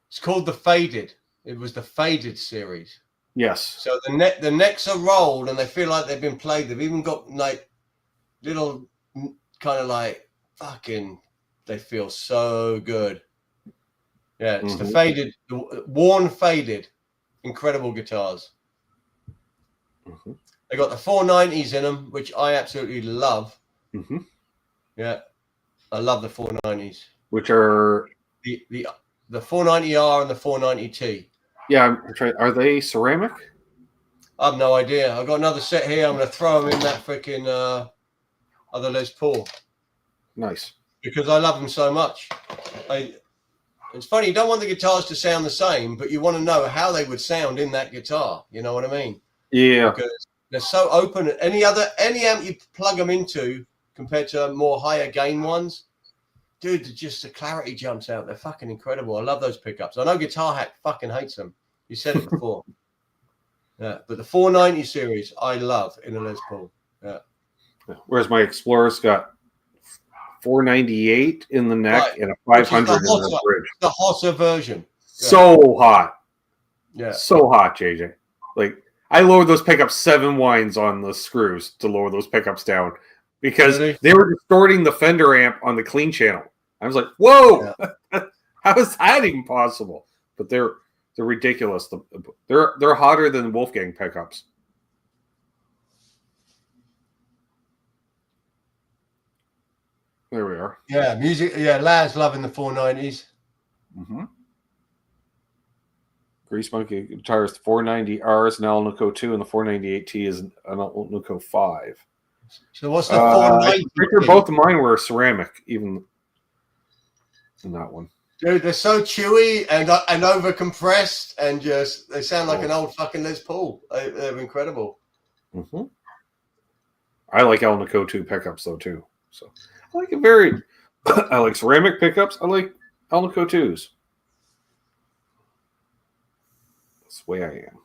It's called the Faded. It was the Faded series. Yes. So the necks are rolled and they feel like they've been played. They've even got like little kind of like fucking. They feel so good. Yeah, it's the faded, the worn faded, incredible guitars. They got the 490s in them, which I absolutely love. Yeah, I love the 490s. Which are the 490R and the 490T. Yeah, I'm trying. Are they ceramic? I have no idea. I've got another set here. I'm going to throw them in that freaking other Les Paul. Nice. Because I love them so much. It's funny, you don't want the guitars to sound the same, but you want to know how they would sound in that guitar. You know what I mean? Yeah. Because they're so open. Any amp you plug them into compared to more higher gain ones, dude, just the clarity jumps out. They're fucking incredible. I love those pickups. I know Guitar Hack fucking hates them. You said it before. Yeah, but the 490 series, I love in a Les Paul. Yeah. Whereas my Explorer's got 498 in the neck and a 500 in the bridge. The hotter version. So hot. Yeah. So hot, JJ. Like, I lowered those pickups 7 winds on the screws to lower those pickups down because they were distorting the fender amp on the clean channel. I was like, whoa, how is that even possible? But they're ridiculous. They're hotter than Wolfgang pickups. There we are. Yeah, music. Yeah, Lad's loving the 490s. Mm-hmm. Grease Monkey guitars, 490R is an Alnico 2, and the 498T is an Alnico 5. So what's the 490? Both of mine were ceramic, even in that one. Dude, they're so chewy and over compressed, and just they sound like an old fucking Les Paul. They're incredible. Mm-hmm. I like Alnico 2 pickups though too. So I like it varied. I like ceramic pickups. I like Alnico 2s. That's the way I am.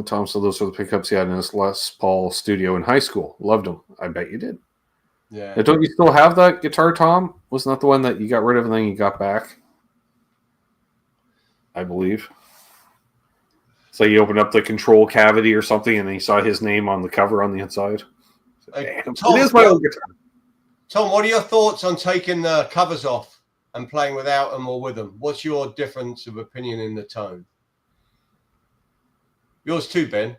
Tom said those were the pickups he had in his Les Paul studio in high school. Loved them. I bet you did. Yeah. Now, don't you still have that guitar, Tom? Wasn't that the one that you got rid of and then you got back? I believe. So you opened up the control cavity or something and then you saw his name on the cover on the inside. Damn, Tom, it is my old guitar. Tom, what are your thoughts on taking the covers off and playing without them or with them? What's your difference of opinion in the tone? Yours too, Ben.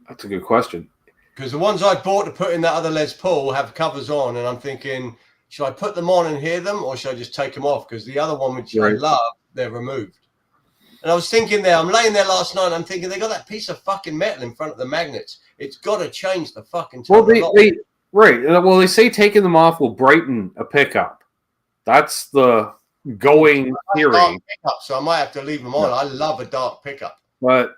That's a good question. Because the ones I bought to put in that other Les Paul have covers on, and I'm thinking, should I put them on and hear them, or should I just take them off? Because the other one, which I love, they're removed. And I was thinking there, I'm laying there last night, and I'm thinking they got that piece of fucking metal in front of the magnets. It's got to change the fucking tone. Well, Well, they say taking them off will brighten a pickup. That's the going theory. So I might have to leave them on. I love a dark pickup. But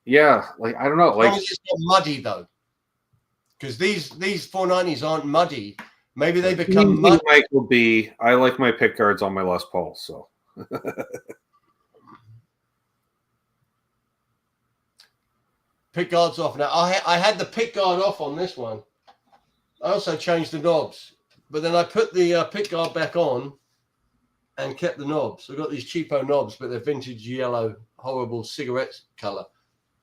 yeah, like I don't know, like it's just not muddy though. Because these 490s aren't muddy. Maybe they become muddy. Will be. I like my pick guards on my Les Paul, so. Pick guards off now. I had the pick guard off on this one. I also changed the knobs, but then I put the pick guard back on and kept the knobs. I've got these cheapo knobs, but they're vintage yellow, horrible cigarette color.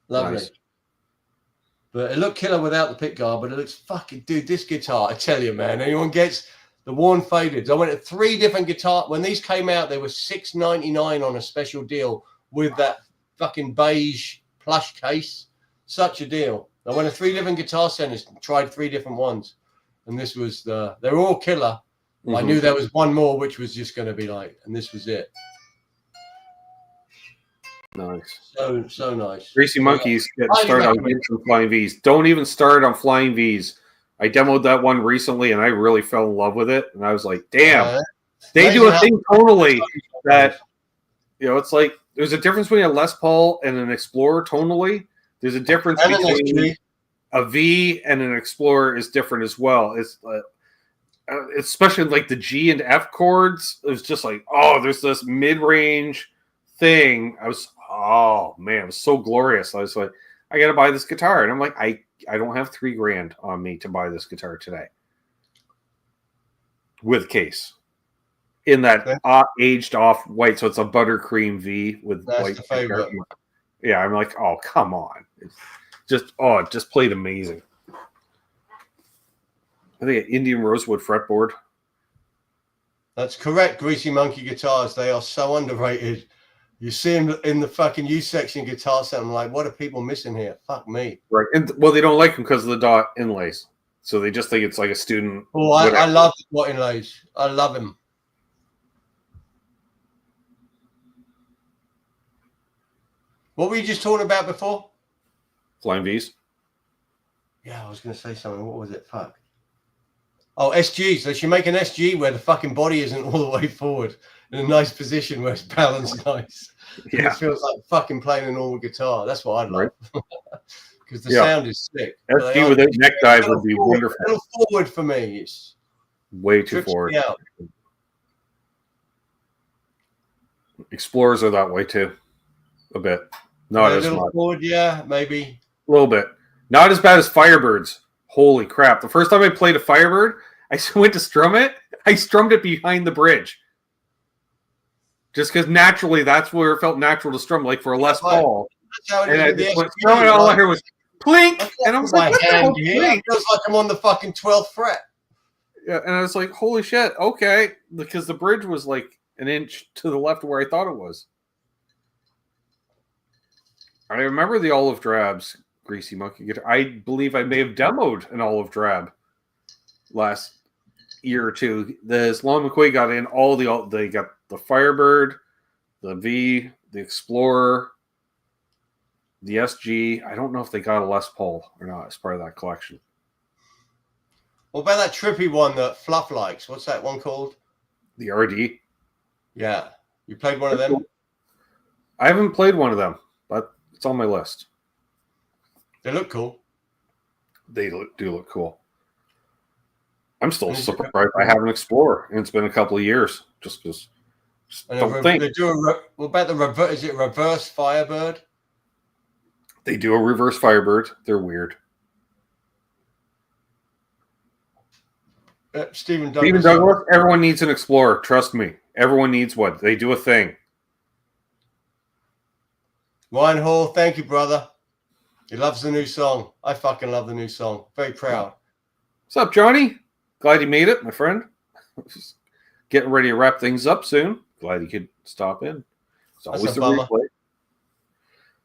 Lovely. Nice. But it looked killer without the pick guard, but it looks fucking, dude, this guitar, I tell you, man, anyone gets the worn faded. I went at 3 different guitars. When these came out, they were $6.99 on a special deal with that fucking beige plush case. Such a deal. I went to 3 different guitar centers and tried 3 different ones. And this was they were all killer. Mm-hmm. I knew there was one more, which was just going to be like, and this was it. Nice. So nice. Greasy Monkeys getting started on Flying V's. Don't even start on Flying V's. I demoed that one recently and I really fell in love with it. And I was like, damn, they do a thing tonally that, it's like there's a difference between a Les Paul and an Explorer tonally. There's a difference between a V and an Explorer is different as well. It's especially like the G and F chords. It was just like, there's this mid-range thing. It was so glorious. I was like, I got to buy this guitar. And I'm like, I don't have $3,000 on me to buy this guitar today. With case. In that aged off white. So it's a buttercream V with white. Yeah, I'm like, oh, come on. It's it just played amazing. I think an Indian Rosewood fretboard. That's correct, Greasy Monkey guitars. They are so underrated. You see them in the fucking U section guitar set. I'm like, what are people missing here? Fuck me. Right. And they don't like them because of the dot inlays. So they just think it's like a student. Oh, I love the dot inlays. I love them. What were you just talking about before? Flying V's. Yeah, I was going to say something. What was it? Fuck. Oh, SGs. They should make an SG where the fucking body isn't all the way forward in a nice position where it's balanced nice. Yeah. It feels like fucking playing a normal guitar. That's what I'd like. Because the sound is sick. SG without neck dive would be wonderful. A little forward for me. It's way too forward. Explorers are that way too. A bit. Not as much. Forward, yeah, maybe. A little bit. Not as bad as Firebirds. Holy crap. The first time I played a Firebird, I went to strum it. I strummed it behind the bridge. Just because naturally, that's where it felt natural to strum, like for a Les Paul. That's how it and is I with just the went, SG, and all I heard was plink. And I was like, what the hell, it feels like I'm on the fucking 12th fret. Yeah, and I was like, holy shit, okay. Because the bridge was like an inch to the left of where I thought it was. I remember the Olive Drab's Greasy Monkey guitar. I believe I may have demoed an Olive Drab last year or two. The Sloan McQuay got in they got the Firebird, the V, the Explorer, the SG. I don't know if they got a Les Paul or not as part of that collection. What about that trippy one that Fluff likes? What's that one called? The RD. Yeah. You played one of them? I haven't played one of them, but it's on my list. They look cool. They do look cool. I'm still surprised I have an Explorer, and it's been a couple of years. Just because. They do what about the reverse? Is it reverse Firebird? They do a reverse Firebird. They're weird. Stephen Douglas. Everyone needs an Explorer. Trust me. Everyone needs one. They do a thing. Ryan Hall, thank you, brother. He loves the new song. I fucking love the new song. Very proud. What's up, Johnny? Glad you made it, my friend. Just getting ready to wrap things up soon. Glad you could stop in. It's always a replay.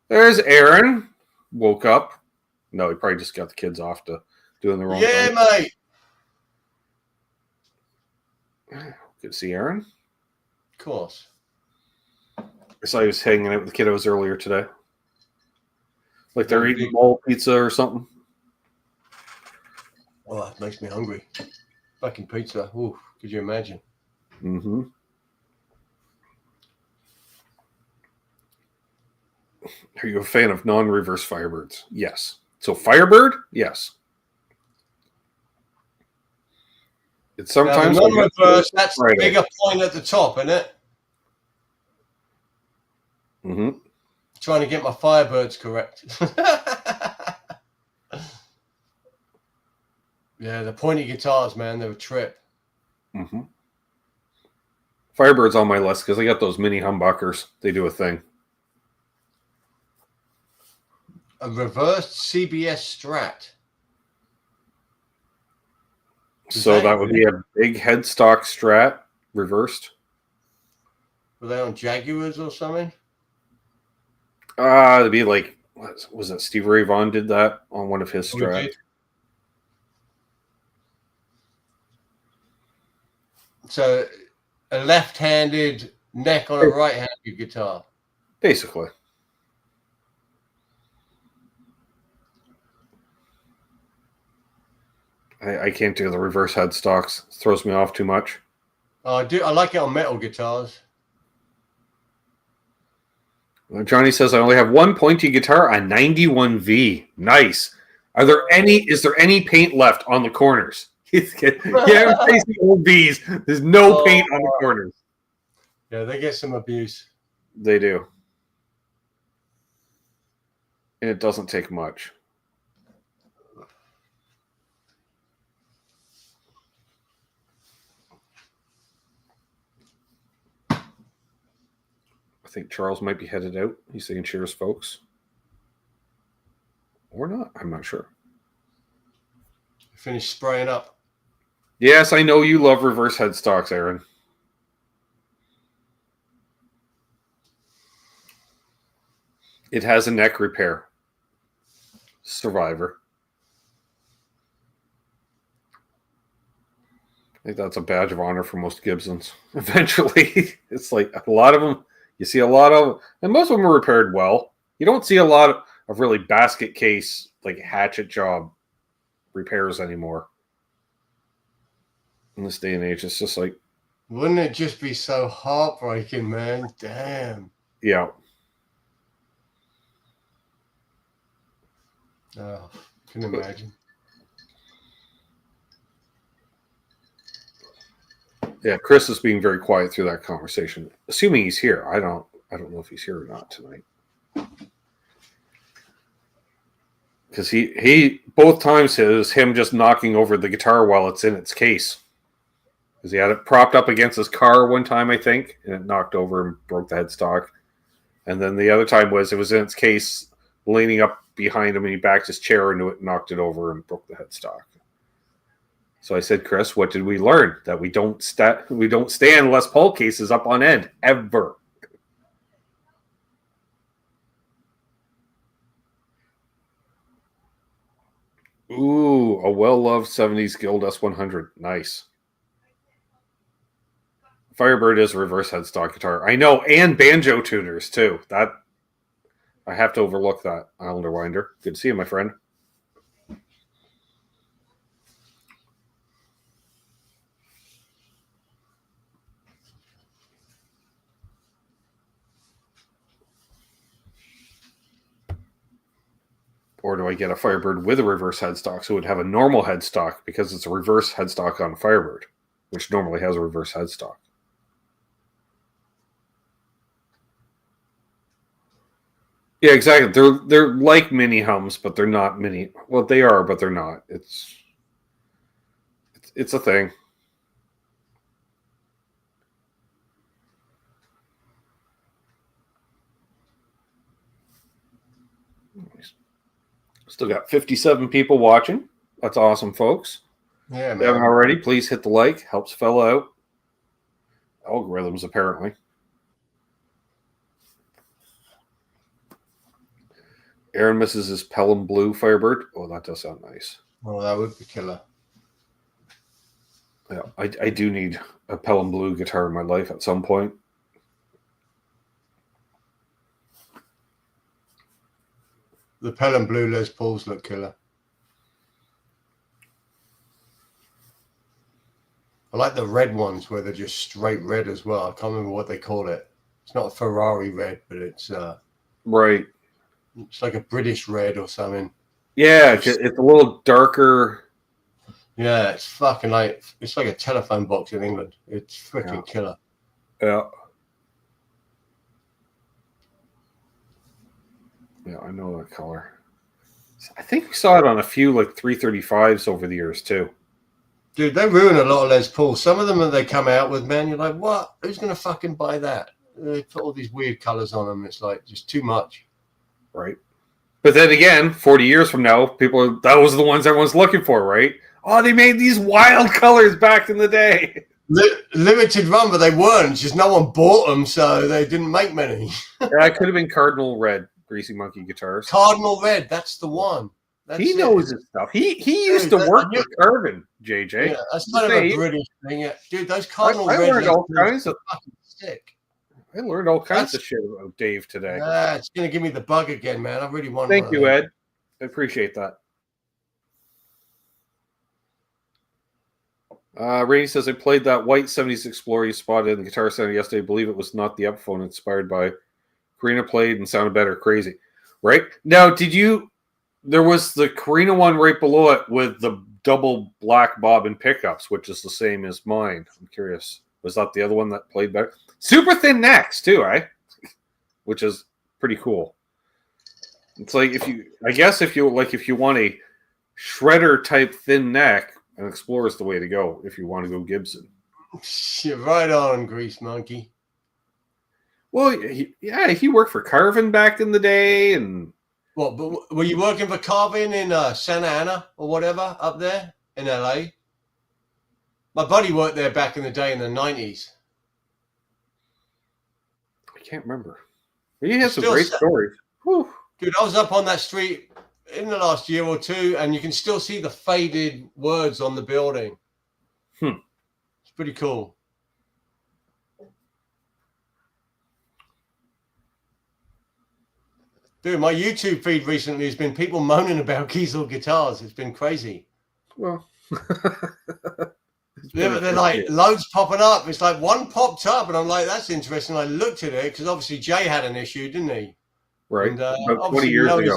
There's Aaron. Woke up. No, he probably just got the kids off to doing the wrong thing. Yeah, mate. Good to see Aaron. Of course. I saw he was hanging out with the kiddos earlier today. Like they're eating bowl pizza or something. Oh, that makes me hungry. Fucking pizza. Ooh, could you imagine? Mm-hmm. Are you a fan of non-reverse Firebirds? Yes. So Firebird? Yes. It's sometimes non-reverse. That's the bigger point at the top, isn't it? Mm-hmm. Trying to get my Firebirds correct. Yeah, the pointy guitars, man, they're a trip. Mm-hmm. Firebird's on my list because I got those mini humbuckers. They do a thing. A reversed CBS Strat. So that would be a big headstock Strat reversed. Were they on Jaguars or something? It'd be like, was it Steve Ray Vaughan did that on one of his Strats? So a left-handed neck on a right-handed guitar. Basically. I can't do the reverse headstocks. It throws me off too much. Oh, I do. I like it on metal guitars. Johnny says I only have one pointy guitar, a 91V. Nice. Is there any paint left on the corners? Yeah, the old V's. There's no paint on the corners. Yeah, they get some abuse. They do. And it doesn't take much. I think Charles might be headed out. He's saying cheers, folks. Or not. I'm not sure. Finish spraying up. Yes, I know you love reverse headstocks, Aaron. It has a neck repair. Survivor. I think that's a badge of honor for most Gibsons. Eventually, it's like a lot of them. You see a lot of, and most of them are repaired well. You don't see a lot of really basket case, like hatchet job repairs anymore. In this day and age, it's just like. Wouldn't it just be so heartbreaking, man? Damn. Yeah. Oh, can imagine. Yeah, Chris is being very quiet through that conversation. Assuming he's here. I don't know if he's here or not tonight. Because he both times it was him just knocking over the guitar while it's in its case. Because he had it propped up against his car one time, I think, and it knocked over and broke the headstock. And then the other time was it was in its case, leaning up behind him, and he backed his chair into it, knocked it over, and broke the headstock. So I said, Chris, what did we learn? That we don't stand Les Paul cases up on end ever. Ooh, a well-loved 70s Guild S100. Nice. Firebird is a reverse headstock guitar. I know, and banjo tuners, too. That I have to overlook that, Islander Winder. Good to see you, my friend. Or do I get a Firebird with a reverse headstock so it would have a normal headstock because it's a reverse headstock on Firebird, which normally has a reverse headstock? Yeah, exactly. They're like mini hums, but they're not mini. Well, they are, but they're not. It's a thing. Still got 57 people watching. That's awesome, folks. Yeah, man. If you haven't already, please hit the like. Helps a fellow out. Algorithms, apparently. Aaron misses his Pelham Blue Firebird. Oh, that does sound nice. Oh, that would be killer. Yeah, I do need a Pelham Blue guitar in my life at some point. The Pelham Blue Les Pauls look killer. I like the red ones where they're just straight red as well. I can't remember what they call it. It's not a Ferrari red, but it's right. It's like a British red or something. Yeah, it's a little darker. Yeah, it's fucking like it's like a telephone box in England. It's freaking killer. Yeah. Yeah, I know that color. I think we saw it on a few like 335s over the years too. Dude, they ruin a lot of Les Pauls. Some of them that they come out with, man, you're like, what? Who's gonna fucking buy that? They put all these weird colors on them. It's like just too much. Right. But then again, 40 years from now, that was the ones everyone's looking for, right? Oh, they made these wild colors back in the day. Limited run, but they weren't. Just no one bought them, so they didn't make many. Yeah, it could have been Cardinal Red, Greasy Monkey guitars. Cardinal Red, that's the one. He knows his stuff. He used to work with Carvin, JJ. Yeah, that's kind of a British thing. Yeah. Dude, those Cardinal Red learned all kinds of fucking sick. I learned all kinds of shit about Dave today. It's going to give me the bug again, man. I really want Thank you, Ed. I appreciate that. Rainey says, I played that white 70s Explorer you spotted in the Guitar Center yesterday. I believe it was not the Epiphone inspired by Karina played and sounded better. Crazy. Right? Now, there was the Karina one right below it with the double black bobbin pickups, which is the same as mine. I'm curious. Was that the other one that played better? Super thin necks too, eh? Which is pretty cool. It's like if you want a shredder type thin neck, an Explorer is the way to go if you want to go Gibson. You're right on, Grease Monkey. Well, he worked for Carvin back in the day, and what? But were you working for Carvin in Santa Ana or whatever up there in LA? My buddy worked there back in the day in the 90s. I can't remember. He has some great stories. Whew. Dude, I was up on that street in the last year or two, and you can still see the faded words on the building. It's pretty cool. Dude, my YouTube feed recently has been people moaning about Kiesel guitars. It's been crazy. Well... They're like loads popping up. It's like one popped up, and I'm like, that's interesting. I looked at it because obviously Jay had an issue, didn't he? Right. And, about 20 years ago.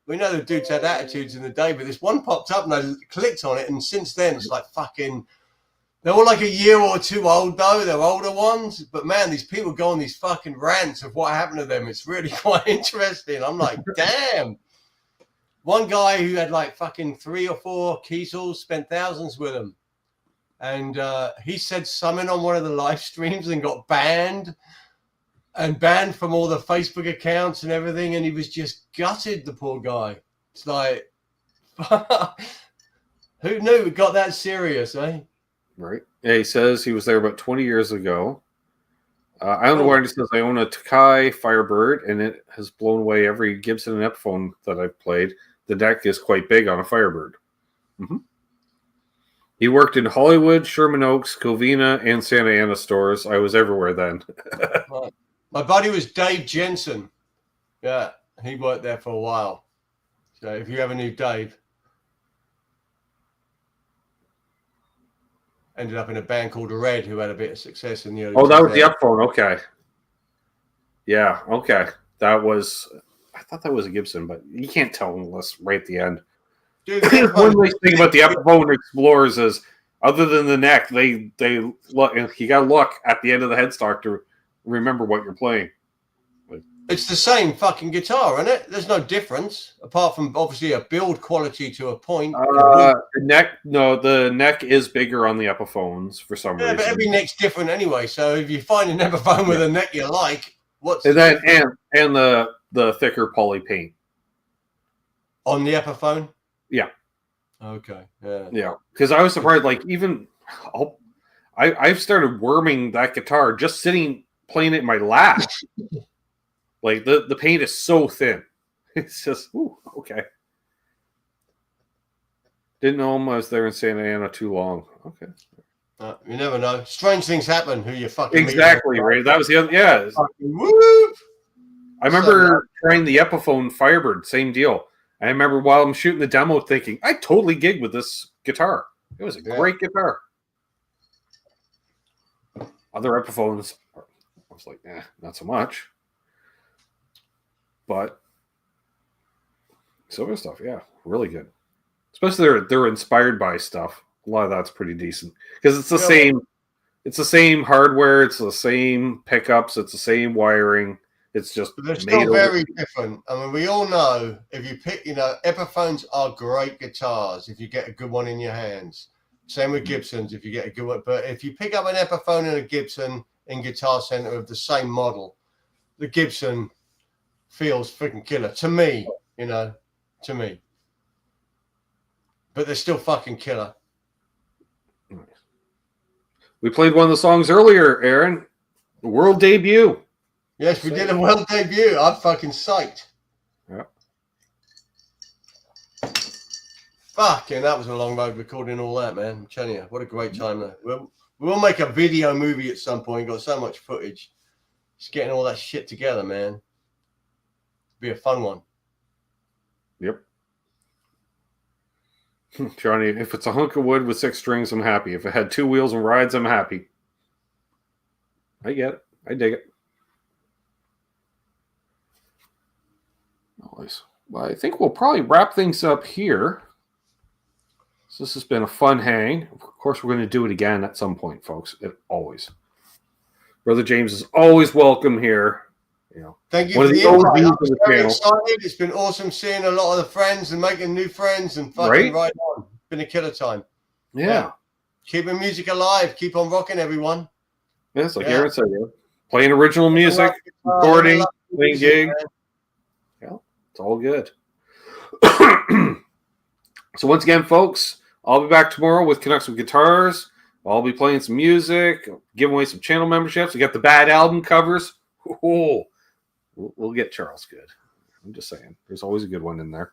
We know the dudes had attitudes in the day, but this one popped up, and I clicked on it, and since then it's like fucking. They're all like a year or two old though. They're older ones, but man, these people go on these fucking rants of what happened to them. It's really quite interesting. I'm like, damn. one guy who had like fucking 3 or 4 Kiesels, spent thousands with them. And he said something on one of the live streams and got banned from all the Facebook accounts and everything. And he was just gutted, the poor guy. It's like, who knew it got that serious, eh? Right. Yeah, he says he was there about 20 years ago. I don't know why he says I own a Takai Firebird, and it has blown away every Gibson and Epiphone that I've played. The deck is quite big on a Firebird. Mm-hmm. He worked in Hollywood, Sherman Oaks, Covina, and Santa Ana stores. I was everywhere then. My buddy was Dave Jensen. Yeah, he worked there for a while. So if you ever knew Dave, ended up in a band called Red, who had a bit of success in the early. Oh, that was the Epiphone. Okay. Yeah. Okay. That was. I thought that was a Gibson, but you can't tell unless right at the end. Dude, one nice thing about the Epiphone Explorers is, other than the neck, they look. You got to look at the end of the headstock to remember what you're playing. It's the same fucking guitar, isn't it? There's no difference apart from obviously a build quality to a point. The neck is bigger on the Epiphones for some reason. But every neck's different anyway. So if you find an Epiphone with a neck you like, and the thicker poly paint on the Epiphone? Yeah. Okay. Yeah. Because I was surprised. Like I've started worming that guitar just sitting playing it in my lap. Like the paint is so thin. It's just okay. Didn't know I was there in Santa Ana too long. Okay. You never know. Strange things happen. Who you fucking exactly right. That was the other. Yeah. Whoop. I remember trying the Epiphone Firebird. Same deal. I remember while I'm shooting the demo, thinking I totally gigged with this guitar. It was a great guitar. Other Epiphones, I was like, not so much. But silver stuff, yeah, really good. Especially they're inspired by stuff. A lot of that's pretty decent because it's the same. It's the same hardware. It's the same pickups. It's the same wiring. It's just they're still very different. I mean, we all know if you pick, Epiphones are great guitars if you get a good one in your hands. Same with Gibsons if you get a good one. But if you pick up an Epiphone and a Gibson in Guitar Center of the same model, the Gibson feels freaking killer to me, to me. But they're still fucking killer. We played one of the songs earlier, Aaron. The world debut. Yes, we did a world debut. I'm fucking psyched. Yeah. Fucking, that was a long road recording all that, man. I'm telling you, what a great time there. We'll make a video movie at some point. Got so much footage. Just getting all that shit together, man. Be a fun one. Yep. Johnny, if it's a hunk of wood with 6 strings, I'm happy. If it had 2 wheels and rides, I'm happy. I get it. I dig it. Nice. Well, I think we'll probably wrap things up here. So this has been a fun hang. Of course, we're going to do it again at some point, folks. Always. Brother James is always welcome here. Thank you for the invite. I'm very excited. It's been awesome seeing a lot of the friends and making new friends and fucking right on. It's been a killer time. Yeah. Keeping music alive. Keep on rocking, everyone. Yes, like Aaron said, playing original music, recording, playing gigs. Yeah, it's all good. So once again, folks, I'll be back tomorrow with Connects with Guitars. I'll be playing some music, giving away some channel memberships. We got the bad album covers. Oh, we'll get Charles good. I'm just saying. There's always a good one in there.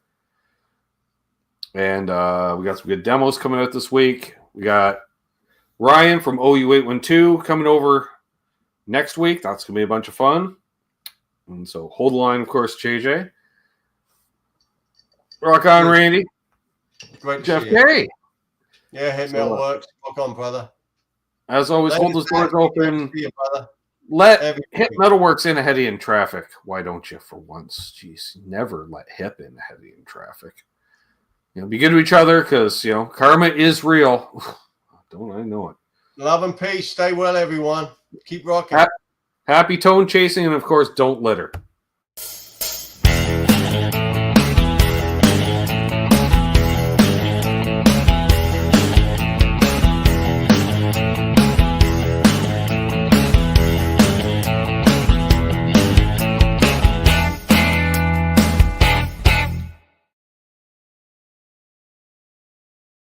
And we got some good demos coming out this week. We got Ryan from OU812 coming over next week. That's going to be a bunch of fun. And so hold the line, of course, JJ. Rock on, Randy. Great Jeff K. Yeah, head metal works. Rock on, brother. As always, hold those doors open. See you, brother. Let Hip Metalworks in ahead of you in traffic. Why don't you for once? Jeez, never let Hip in ahead of you in traffic. Be good to each other because, karma is real. Don't I know it. Love and peace. Stay well, everyone. Keep rocking. Happy tone chasing, and, of course, don't litter.